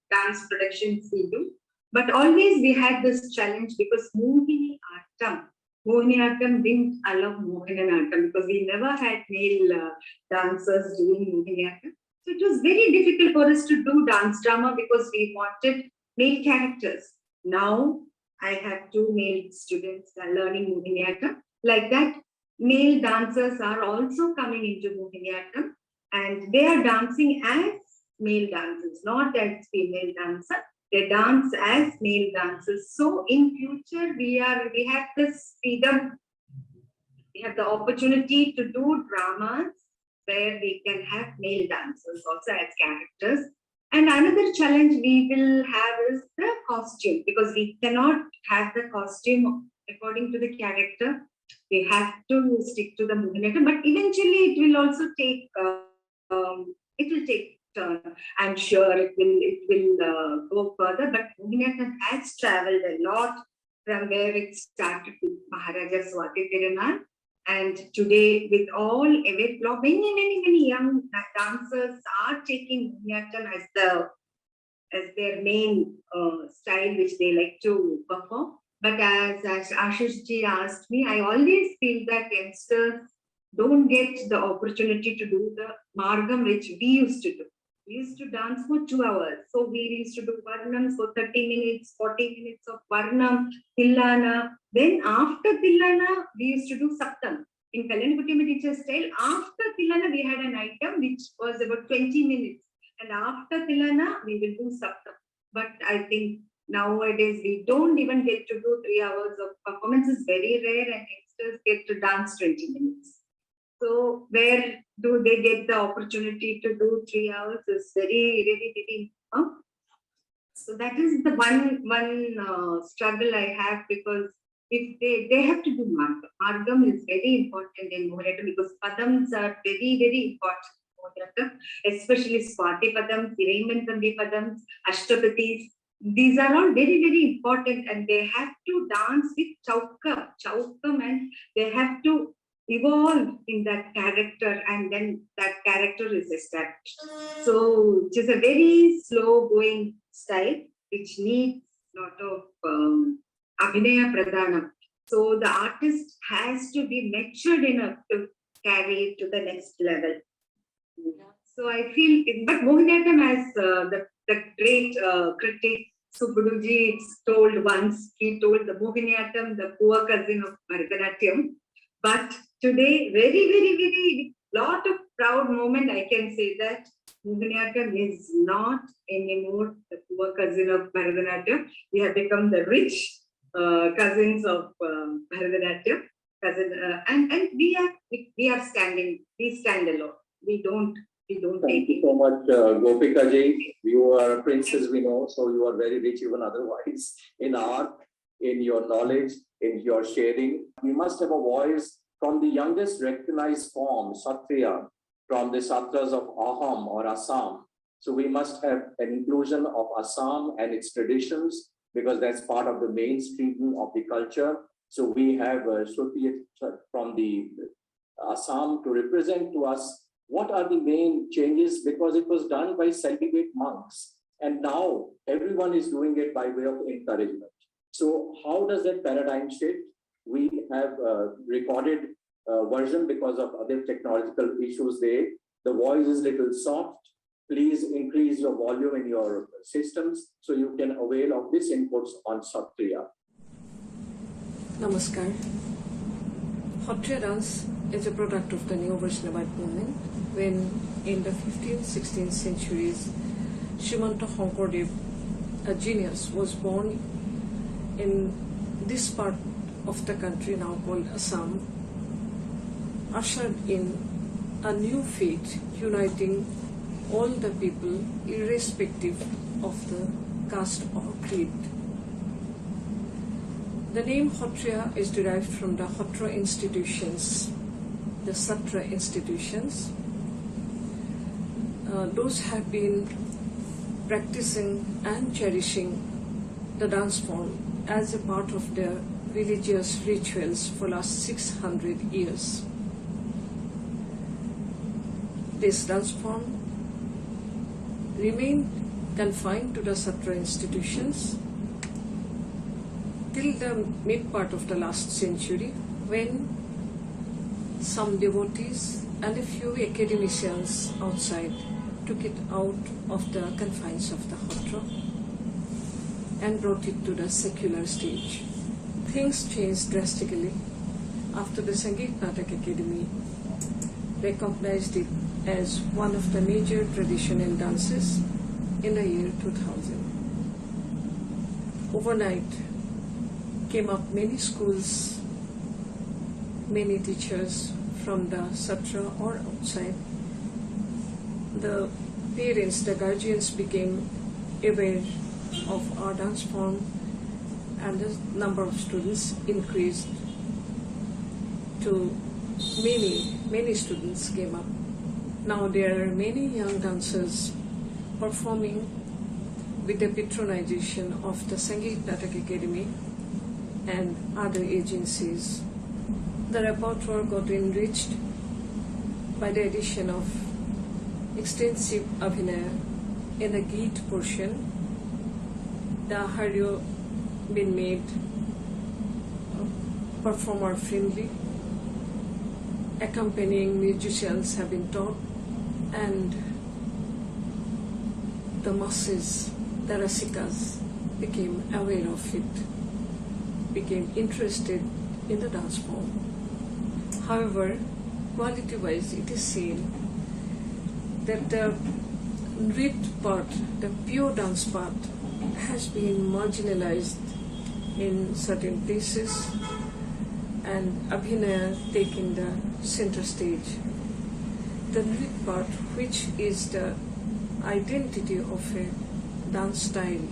dance productions we do. But always we had this challenge because Mohiniyattam didn't allow Mohiniyattam because we never had male dancers doing Mohiniyattam. So it was very difficult for us to do dance drama because we wanted male characters. Now I have 2 male students learning Mohiniyattam. Like that, male dancers are also coming into Mohiniyattam, and they are dancing as male dancers, not as female dancers. They dance as male dancers. So in future, we have this freedom. We have the opportunity to do dramas where we can have male dancers also as characters. And another challenge we will have is the costume, because we cannot have the costume according to the character. We have to stick to the Mohiniyattam, but eventually it will also take turn. I'm sure it will go further, but Mohiniyattam has traveled a lot from where it started with Maharaja Swati Tirunal. And today, with all many young dancers are taking Mohiniyattam as their main style, which they like to perform. But as Ashish ji asked me, I always feel that youngsters don't get the opportunity to do the margam which we used to do. We used to dance for 2 hours. So we used to do varnam for 30 minutes, 40 minutes of varnam, tillana. Then after tillana, we used to do saptam. In Kalyaniputtam teacher style, after tillana, we had an item which was about 20 minutes. And after tillana, we will do saptam. But I think nowadays we don't even get to do 3 hours of performance. Is very rare, and youngsters get to dance 20 minutes. So where do they get the opportunity to do 3 hours is very so that is the one struggle I have, because if they have to do margam. Margam is very important in Mohiniyattam because padams are very important in Mohiniyattam, especially Swati padams, Iraimantambi padams, Ashtapatis. These are all very important, and they have to dance with chaukam, and they have to evolve in that character, and then that character is established. So it is a very slow going style which needs a lot of abhinaya pradhanam. So the artist has to be matured enough to carry it to the next level. So I feel, but Mohiniyattam, as the great critic Subbuduji told once, he told the Mohiniyattam, the poor cousin of Bharatanatyam. But today, very lot of proud moment, I can say that Mohiniyattam is not anymore the poor cousin of Bharatanatyam. We have become the rich cousins of Bharatanatyam. And we stand alone. We don't Thank you so much, Gopika ji. You are a princess, we know, so you are very rich even otherwise in art, in your knowledge, in your sharing. We must have a voice from the youngest recognized form, Satriya, from the Satras of Aham or Assam. So we must have an inclusion of Assam and its traditions, because that's part of the mainstream of the culture. So we have Shruti from the Assam to represent to us what are the main changes, because it was done by celibate monks. And now everyone is doing it by way of encouragement. So how does that paradigm shift? We have recorded version because of other technological issues there. The voice is little soft. Please increase your volume in your systems so you can avail of this inputs on Satriya. Namaskar. Satriya dance is a product of the Neo-Vaishnavite movement when in the 15th, 16th centuries, Srimanta Shonkardev, a genius, was born in this part of the country now called Assam, ushered in a new faith uniting all the people irrespective of the caste or creed. The name Satriya is derived from the Satra institutions, the Satra institutions. Those have been practicing and cherishing the dance form as a part of their religious rituals for last 600 years. This dance form remained confined to the Satra institutions till the mid part of the last century, when some devotees and a few academicians outside took it out of the confines of the Satra and brought it to the secular stage. Things changed drastically after the Sangeet Natak Academy recognized it as one of the major traditional dances in the year 2000. Overnight came up many schools, many teachers from the Satra or outside. The parents, the guardians became aware of our dance form, and the number of students increased to many students came up. Now there are many young dancers performing with the patronization of the Sangeet Natak Academy and other agencies. The repertoire got enriched by the addition of extensive abhinaya in the Geet portion. The haryo been made performer friendly. Accompanying musicians have been taught, and the masses, the rasikas, became aware of it, became interested in the dance form. However, quality-wise, it is seen that the Nrit part, the pure dance part, has been marginalized in certain places, and Abhinaya taking the center stage. The Nrit part, which is the identity of a dance style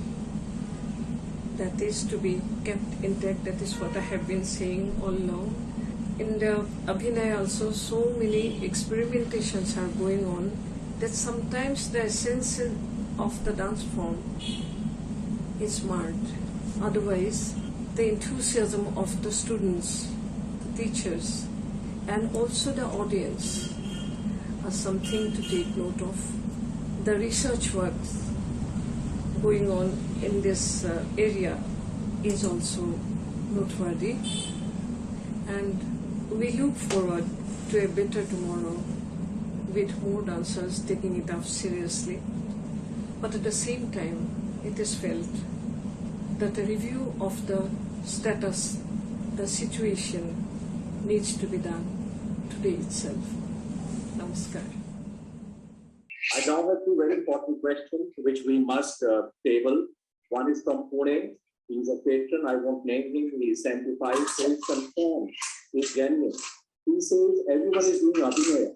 that is to be kept intact, that is what I have been saying all along. In the Abhinaya also, so many experimentations are going on that sometimes the essence of the dance form is marred. Otherwise, the enthusiasm of the students, the teachers, and also the audience are something to take note of. The research work going on in this area is also noteworthy, and we look forward to a better tomorrow with more dancers taking it up seriously. But at the same time, it is felt that a review of the status, the situation, needs to be done today itself. Namaskar. I now have two very important questions which we must table. One is from Pune. He's a patron. I won't name him. He's 75. Says confirmed. He's genuine. He says everyone is doing abhinaya.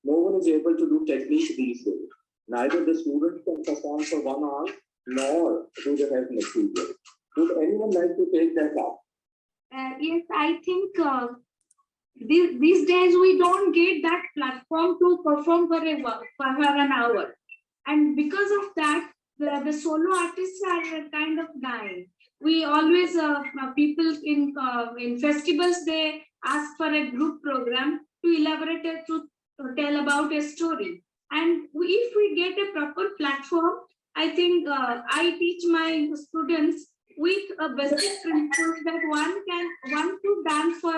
No one is able to do technique these days. Neither the students can perform for 1 hour, nor do they have material. Would anyone like to take that up? Yes, I think these days we don't get that platform to perform for an hour, and because of that, the solo artists are kind of dying. we always people in festivals, they ask for a group program to elaborate to tell about a story. And if we get a proper platform, I think I teach my students with a basic principle that one to dance for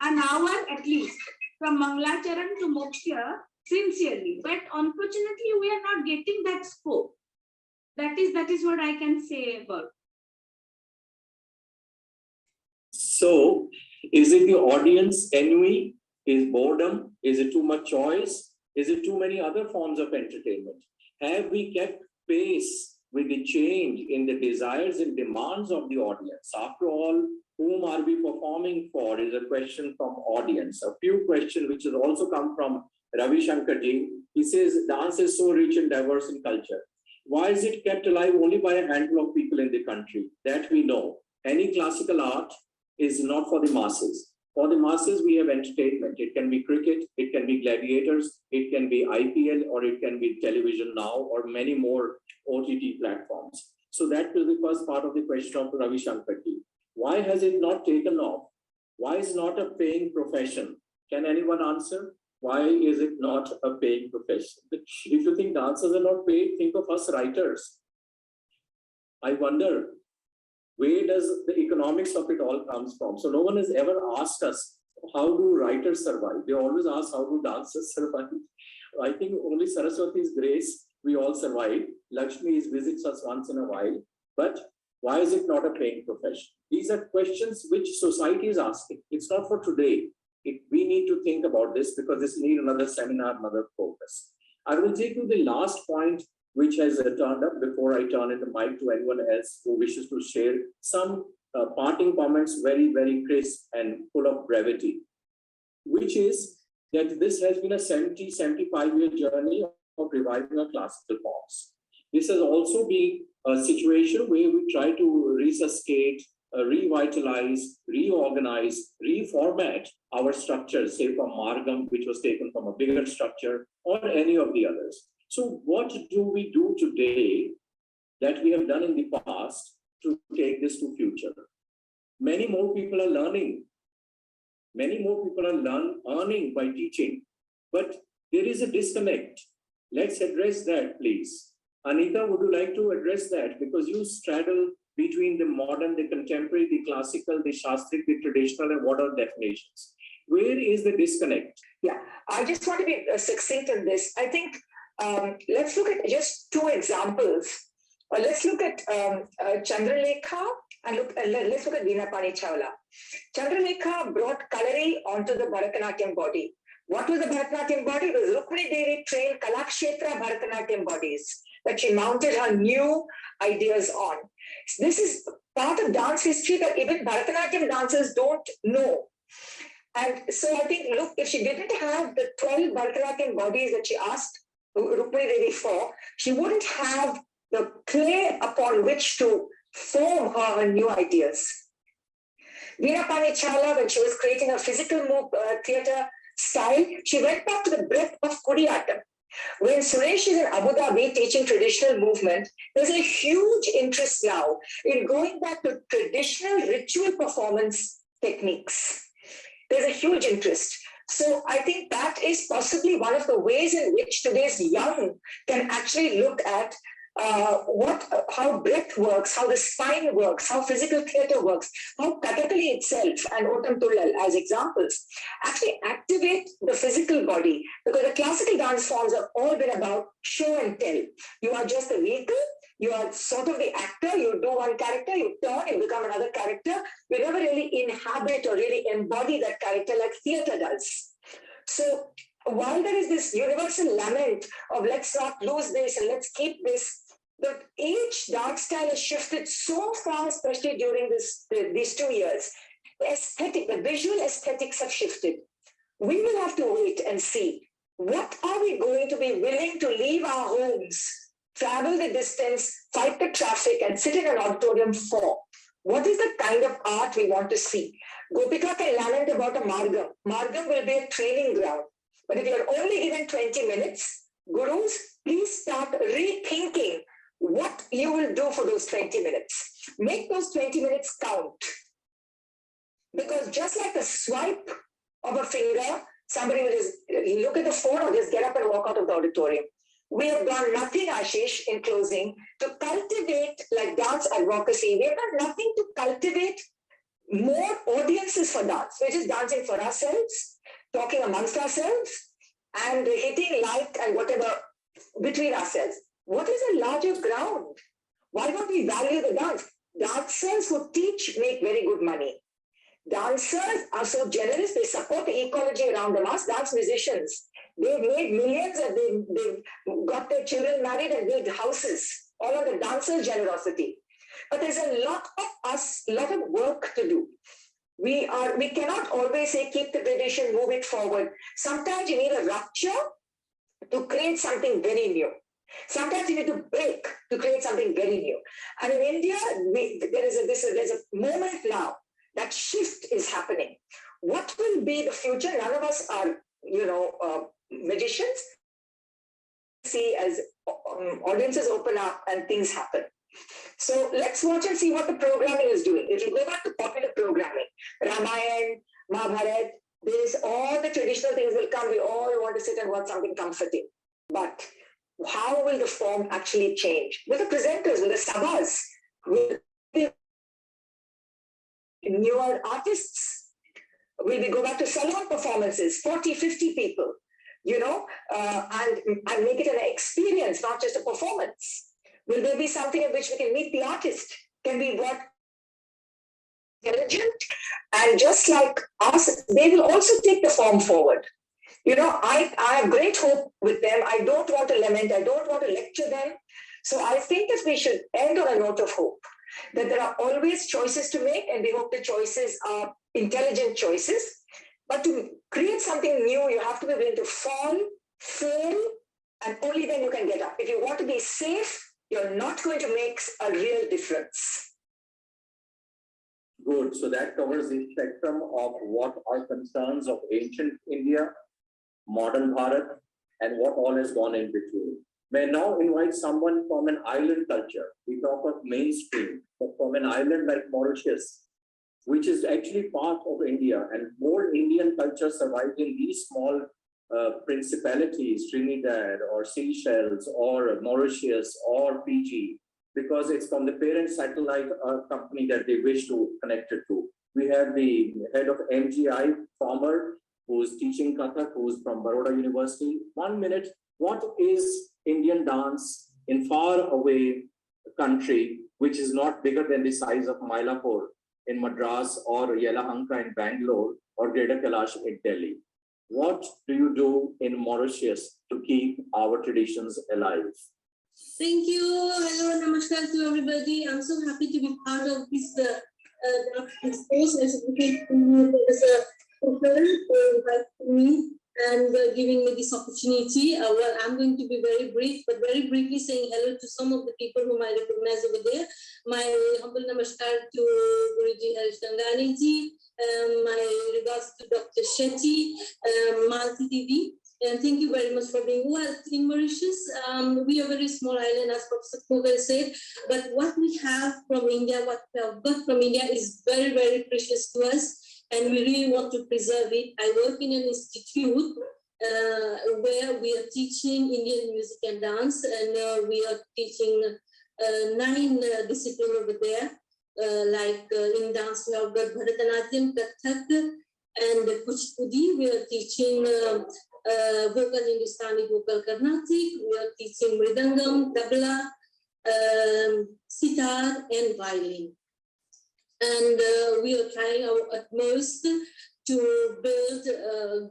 an hour at least, from Mangalacharan to Moksha, sincerely. But unfortunately, we are not getting that scope. That is what I can say about. So, is it the audience ennui? Is boredom? Is it too much choice? Is it too many other forms of entertainment? Have we kept pace with the change in the desires and demands of the audience? After all, whom are we performing for is a question from audience. A few questions which has also come from Ravi Shankarji. He says, dance is so rich and diverse in culture. Why is it kept alive only by a handful of people in the country? That we know. Any classical art is not for the masses. For the masses, we have entertainment. It can be cricket, it can be gladiators, it can be IPL, or it can be television now, or many more OTT platforms. So that was the first part of the question of Ravi Shankarji. Why has it not taken off? Why is it not a paying profession? Can anyone answer? Why is it not a paying profession? If you think dancers are not paid, think of us writers. I wonder, where does the economics of it all comes from? So no one has ever asked us, how do writers survive? They always ask, how do dancers survive? I think only Saraswati's grace, we all survive. Lakshmi visits us once in a while. But why is it not a paying profession? These are questions which society is asking. It's not for today. We need to think about this because this needs another seminar, another focus. I will take you the last point which has turned up before I turn in the mic to anyone else who wishes to share some parting comments, very, very crisp and full of brevity, which is that this has been a 75-year journey of reviving our classical forms. This has also been a situation where we try to resuscitate, revitalize, reorganize, reformat our structures, say from Margam, which was taken from a bigger structure, or any of the others. So what do we do today that we have done in the past to take this to future? Many more people are learning. Many more people are earning by teaching. But there is a disconnect. Let's address that, please. Anita, would you like to address that? Because you straddle between the modern, the contemporary, the classical, the Shastric, the traditional, and what are definitions? Where is the disconnect? Yeah, I just want to be succinct in this. I think let's look at just two examples. Let's look at Chandralekha and let's look at Veena Pani Chawla. Chandralekha brought Kalari onto the Bharatanatyam body. What was the Bharatanatyam body? It was Rukmini Devi trained Kalakshetra Bharatanatyam bodies that she mounted her new ideas on. This is part of dance history that even Bharatanatyam dancers don't know. And so I think, look, if she didn't have the 12 Bharatanatyam bodies that she asked Rukmini Devi for, she wouldn't have the clay upon which to form her new ideas. Veena Pani Chawla, when she was creating her physical theatre style, she went back to the breadth of Kudiyatam. When Suresh is in Abu Dhabi teaching traditional movement, there's a huge interest now in going back to traditional ritual performance techniques. There's a huge interest. So I think that is possibly one of the ways in which today's young can actually look at how breath works, how the spine works, how physical theatre works, how Kathakali itself and Otam Tullal as examples actually activate the physical body, because the classical dance forms have all been about show and tell. You are just the vehicle, you are sort of the actor, you do one character, you turn, you become another character. You never really inhabit or really embody that character like theatre does. So while there is this universal lament of let's not lose this and let's keep this, the age dance style has shifted so far, especially during these 2 years. The visual aesthetics have shifted. We will have to wait and see. What are we going to be willing to leave our homes, travel the distance, fight the traffic, and sit in an auditorium for? What is the kind of art we want to see? Gopika can lament about a Margam. Margam will be a training ground. But if you're only given 20 minutes, gurus, please start rethinking what you will do for those 20 minutes. Make those 20 minutes count. Because just like a swipe of a finger, somebody will just look at the phone or just get up and walk out of the auditorium. We have done nothing, Ashish, in closing, to cultivate like dance advocacy. We have done nothing to cultivate more audiences for dance. We're just dancing for ourselves, talking amongst ourselves, and hitting like and whatever between ourselves. What is a larger ground? Why don't we value the dance? Dancers who teach make very good money. Dancers are so generous, they support the ecology around them. Us dance musicians, they've made millions and they've got their children married and built houses, all of the dancers' generosity. But there's a lot of work to do. We cannot always say keep the tradition, move it forward. Sometimes you need a rupture to create something very new. Sometimes you need to break to create something very new. And in India, there's a moment now. That shift is happening. What will be the future? None of us are, magicians. See as audiences open up and things happen. So let's watch and see what the programming is doing. If you go back to popular programming, Ramayana, Mahabharata, there's all the traditional things will come. We all want to sit and watch something comforting. But how will the form actually change? Will the presenters, will the sabas, will the newer artists? Will we go back to salon performances, 40, 50 people, and make it an experience, not just a performance? Will there be something in which we can meet the artist? Can we work intelligent? And just like us, they will also take the form forward. I have great hope with them. I don't want to lament. I don't want to lecture them. So I think that we should end on a note of hope, that there are always choices to make, and we hope the choices are intelligent choices. But to create something new, you have to be willing to fall, fail, and only then you can get up. If you want to be safe, you're not going to make a real difference. Good. So that covers the spectrum of what are concerns of ancient India, modern Bharat, and what all has gone in between. May now invite someone from an island culture. We talk of mainstream, but from an island like Mauritius, which is actually part of India, and more Indian culture survives in these small principalities, Trinidad or Seychelles or Mauritius or Fiji, because it's from the parent satellite company that they wish to connect it to. We have the head of MGI, former, who's teaching Kathak, who's from Baroda University. 1 minute, what is Indian dance in far away country, which is not bigger than the size of Mylapore in Madras or Yelahanka in Bangalore or Greater Kailash in Delhi? What do you do in Mauritius to keep our traditions alive? Thank you. Hello, namaskar to everybody. I'm so happy to be part of this discourse. As a Khokar to invite me and giving me this opportunity. Well, I'm going to be very brief, but very briefly saying hello to some of the people whom I recognize over there. My humble namaskar to Guruji Ranee ji, my regards to Dr. Shetty, Malti TV. And thank you very much for being well. In Mauritius, we are a very small island, as Professor Khokar said, but what we have from India, what we have got from India is very, very precious to us, and we really want to preserve it. I work in an institute where we are teaching Indian music and dance, and we are teaching 9 disciplines over there. Like in dance, we have got Bharatanatyam, Kathak, and Kuchipudi. We are teaching vocal Hindustani, vocal Carnatic. We are teaching Mridangam, Tabla, sitar, and violin. And we are trying our utmost to build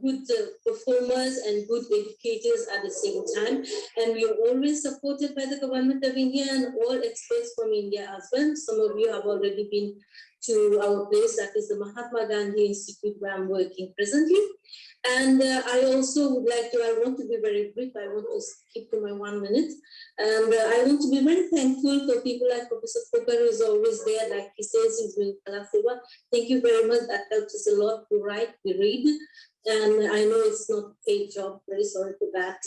good performers and good educators at the same time. And we are always supported by the government of India and all experts from India as well. Some of you have already been to our place, that is the Mahatma Gandhi Institute, where I'm working presently. And I also would like to, I want to be very brief, I want to skip to my 1 minute. And I want to be very thankful for people like Professor Khokar, who is always there, like he says, he's doing Kalasiva. Thank you very much, that helps us a lot to write, to read. And I know it's not a paid job, very sorry for that.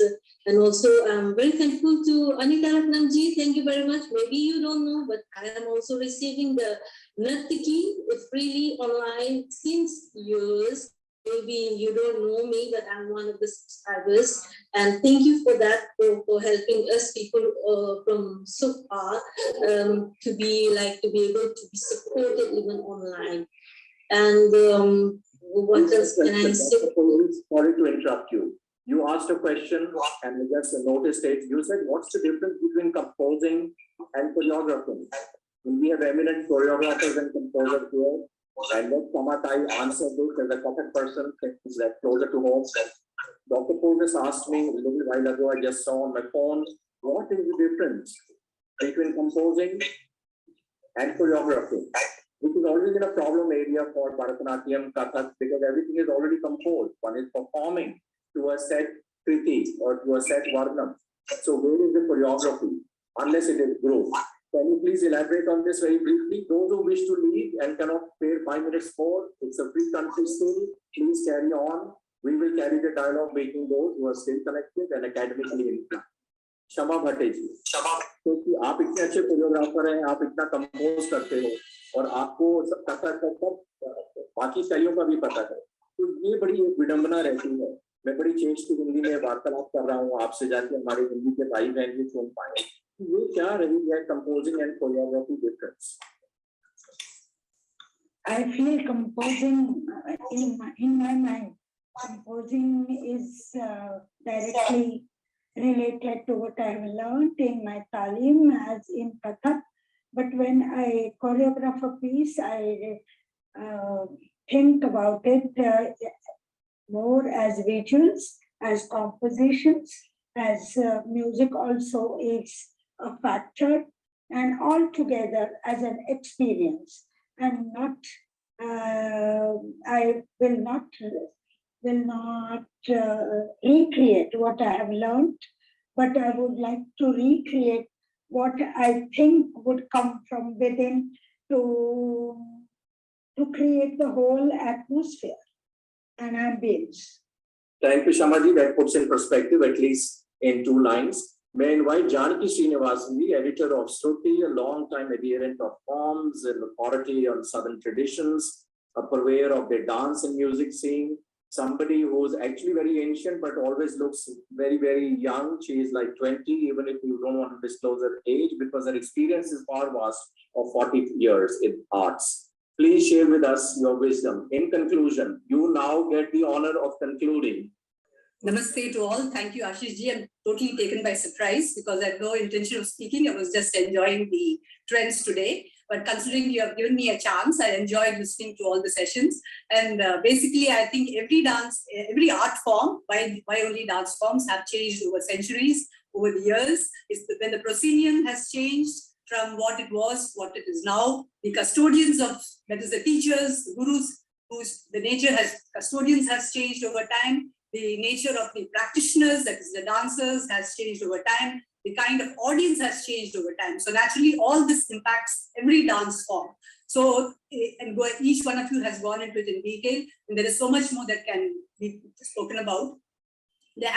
And also, I'm very thankful to Anita Ratnam ji. Thank you very much. Maybe you don't know, but I am also receiving the Natyarani freely online since years. Maybe you don't know me, but I'm one of the subscribers. And thank you for that, for helping us people from so far to be able to be supported even online. And what else can I say? Sorry to interrupt you. You asked a question and I just noticed it. You said, what's the difference between composing and choreographing? We have eminent choreographers and composers here. And let Shama answer this as a Khokar person, is that closer to home. Dr. Paul just asked me a little while ago, I just saw on my phone, what is the difference between composing and choreography? Which has always been a problem area for Bharatanatyam, Kathak, because everything is already composed. One is performing to a set kriti or to a set varnam. So where is the choreography? Unless it is group. Can you please elaborate on this very briefly? Those who wish to lead and cannot spare 5 minutes more, it's a free country still. Please carry on. We will carry the dialogue, making those who are still connected and academically inclined. Shama Bhate ji. क्योंकि आप इतने अच्छे choreographer हैं, आप इतना compose करते हो और आपको पता बाकी शैलियों का भी पता है, तो ये बड़ी एक विडंबना रहती है। मैं बड़ी चेंज की हिंदी में वार्तालाप कर रहा हूँ आपसे, जाके हमारे हिंदी के भाई बहन भी सुन पाए। ये क्या रही है composing and choreography difference? I feel composing in my mind, composing is directly related to what I have learned in my talim as in Kathak. But when I choreograph a piece, I think about it more as visuals, as compositions, as music also is a factor, and all together as an experience. And not, I will not recreate what I have learned, but I would like to recreate what I think would come from within to create the whole atmosphere and ambience. Thank you, Shamaji. That puts in perspective, at least in 2 lines. May I invite Janaki Srinivasan, editor of Sruti, a long-time adherent of forms and authority on Southern traditions, a purveyor of the dance and music scene, somebody who's actually very ancient but always looks very, very young. She is like 20, even if you don't want to disclose her age, because her experience is far vast of 40 years in arts. Please share with us your wisdom. In conclusion, you now get the honor of concluding. Namaste to all. Thank you, Ashish ji. I'm totally taken by surprise because I had no intention of speaking. I was just enjoying the trends today. But considering you have given me a chance, I enjoyed listening to all the sessions. And basically, I think every dance, every art form, why only dance forms have changed over centuries, over the years. When the proscenium has changed from what it was, what it is now, the custodians of, that is the teachers, the gurus, the nature has, custodians has changed over time. The nature of the practitioners, that is the dancers, has changed over time. The kind of audience has changed over time. So naturally, all this impacts every dance form. So, and each one of you has gone into it in detail, and there is so much more that can be spoken about. There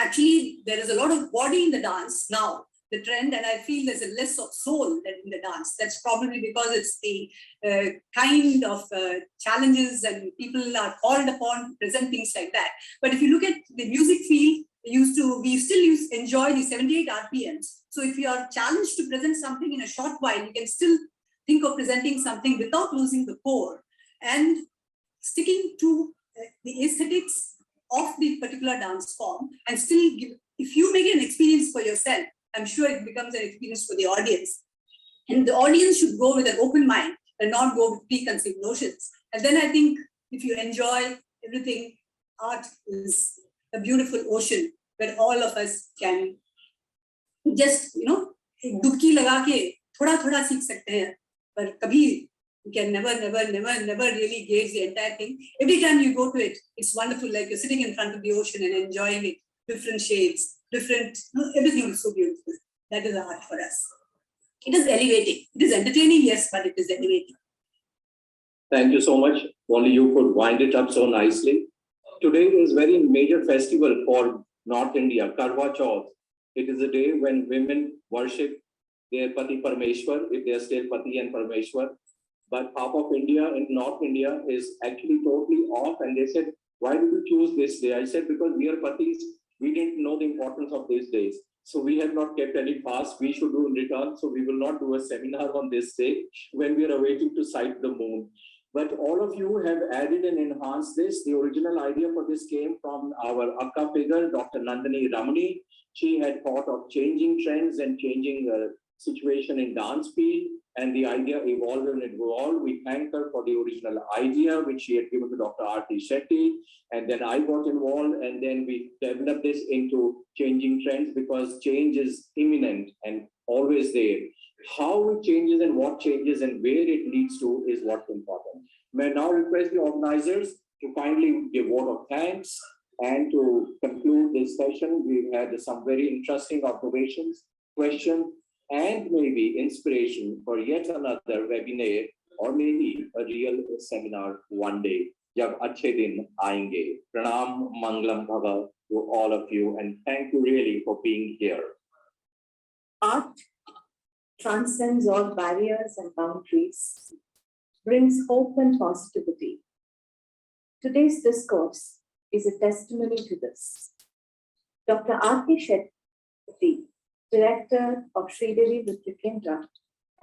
is a lot of body in the dance now, the trend, and I feel there's a less of soul in the dance. That's probably because it's the kind of challenges and people are called upon to present things like that. But if you look at the music field, we still enjoy the 78 RPMs. So if you are challenged to present something in a short while, you can still think of presenting something without losing the core and sticking to the aesthetics of the particular dance form, and still give, if you make it an experience for yourself, I'm sure it becomes an experience for the audience. And the audience should go with an open mind and not go with preconceived notions. And then I think if you enjoy everything, art is a beautiful ocean where all of us can just, dubki laga ke thoda seekh sakte hain, but kabhi you can never really gauge the entire thing. Every time you go to it, it's wonderful, like you're sitting in front of the ocean and enjoying it, different shades, everything is so beautiful. That is art for us. It is elevating. It is entertaining, yes, but it is elevating. Thank you so much. Only you could wind it up so nicely. today is very major festival for North India, Karwa Chauth. It is a day when women worship their Pati Parmeshwar, if they are still Pati and Parmeshwar. But half of India, in North India, is actually totally off. And they said, why did you choose this day? I said, because we are Patis, we didn't know the importance of these days. So we have not kept any fast. We should do in return. So we will not do a seminar on this day when we are awaiting to sight the moon. But all of you have added and enhanced this. The original idea for this came from our Akka figure, Dr. Nandini Ramani. She had thought of changing trends and changing the situation in dance field. And the idea evolved and it evolved. We thank her for the original idea, which she had given to Dr. R.T. Shetty. And then I got involved, and then we developed this into changing trends, because change is imminent and always there. How it changes and what changes and where it leads to is what's important. May I now request the organizers to kindly give a vote of thanks. And to conclude this session, we've had some very interesting observations, questions, and maybe inspiration for yet another webinar or maybe a real seminar one day. Jab achhe din aayenge. Pranam Manglam Bhava to all of you, and thank you really for being here. Art transcends all barriers and boundaries, brings hope and positivity. Today's discourse is a testimony to this. Dr. R.T. Shetty, Director of Sridevi Nrithya Kendra,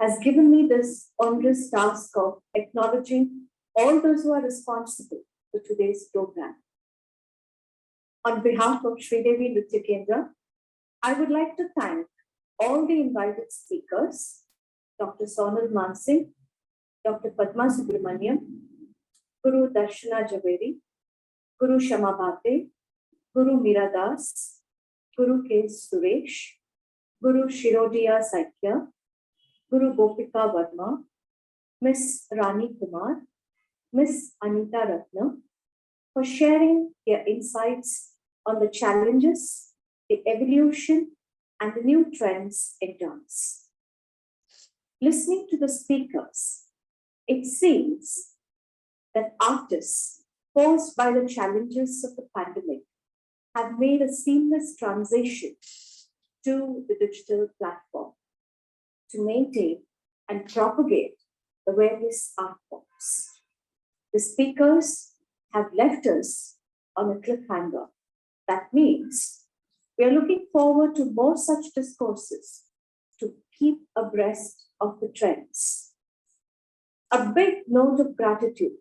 has given me this onerous task of acknowledging all those who are responsible for today's program. On behalf of Sridevi Nrithya Kendra, I would like to thank all the invited speakers, Dr.Sonal Mansingh, Dr. Padma Subrahmanyam, Guru Darshana Jhaveri, Guru Shama Bhate, Guru Meera Das, Guru K. Suresh, Guru Shirodiya Saikia, Guru Gopika Padma, Miss Ranee Kumar, Miss Anita Ratnam, for sharing their insights on the challenges, the evolution, and the new trends in dance. Listening to the speakers, it seems that artists, forced by the challenges of the pandemic, have made a seamless transition to the digital platform to maintain and propagate the various art forms. The speakers have left us on a cliffhanger. That means we are looking forward to more such discourses to keep abreast of the trends. A big note of gratitude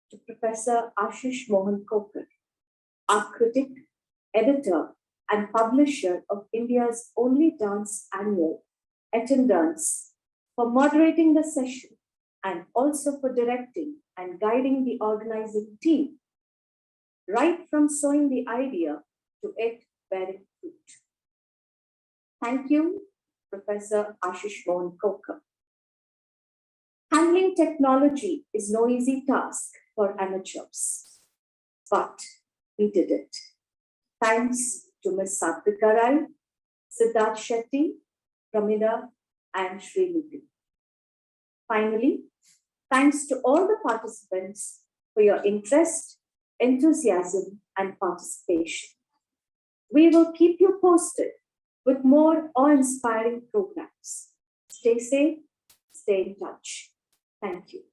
to Professor Ashish Mohan Khokar, our critic, editor, and publisher of India's only dance annual, Attendance, for moderating the session and also for directing and guiding the organizing team, right from sowing the idea to it bearing fruit. Thank you, Professor Ashish Mohan Khokar. Handling technology is no easy task for amateurs, but we did it. Thanks to Ms. Satvika Rai, Siddharth Shetty, Pramida, and Sridevi. Finally, thanks to all the participants for your interest, enthusiasm, and participation. We will keep you posted with more awe-inspiring programs. Stay safe, stay in touch. Thank you.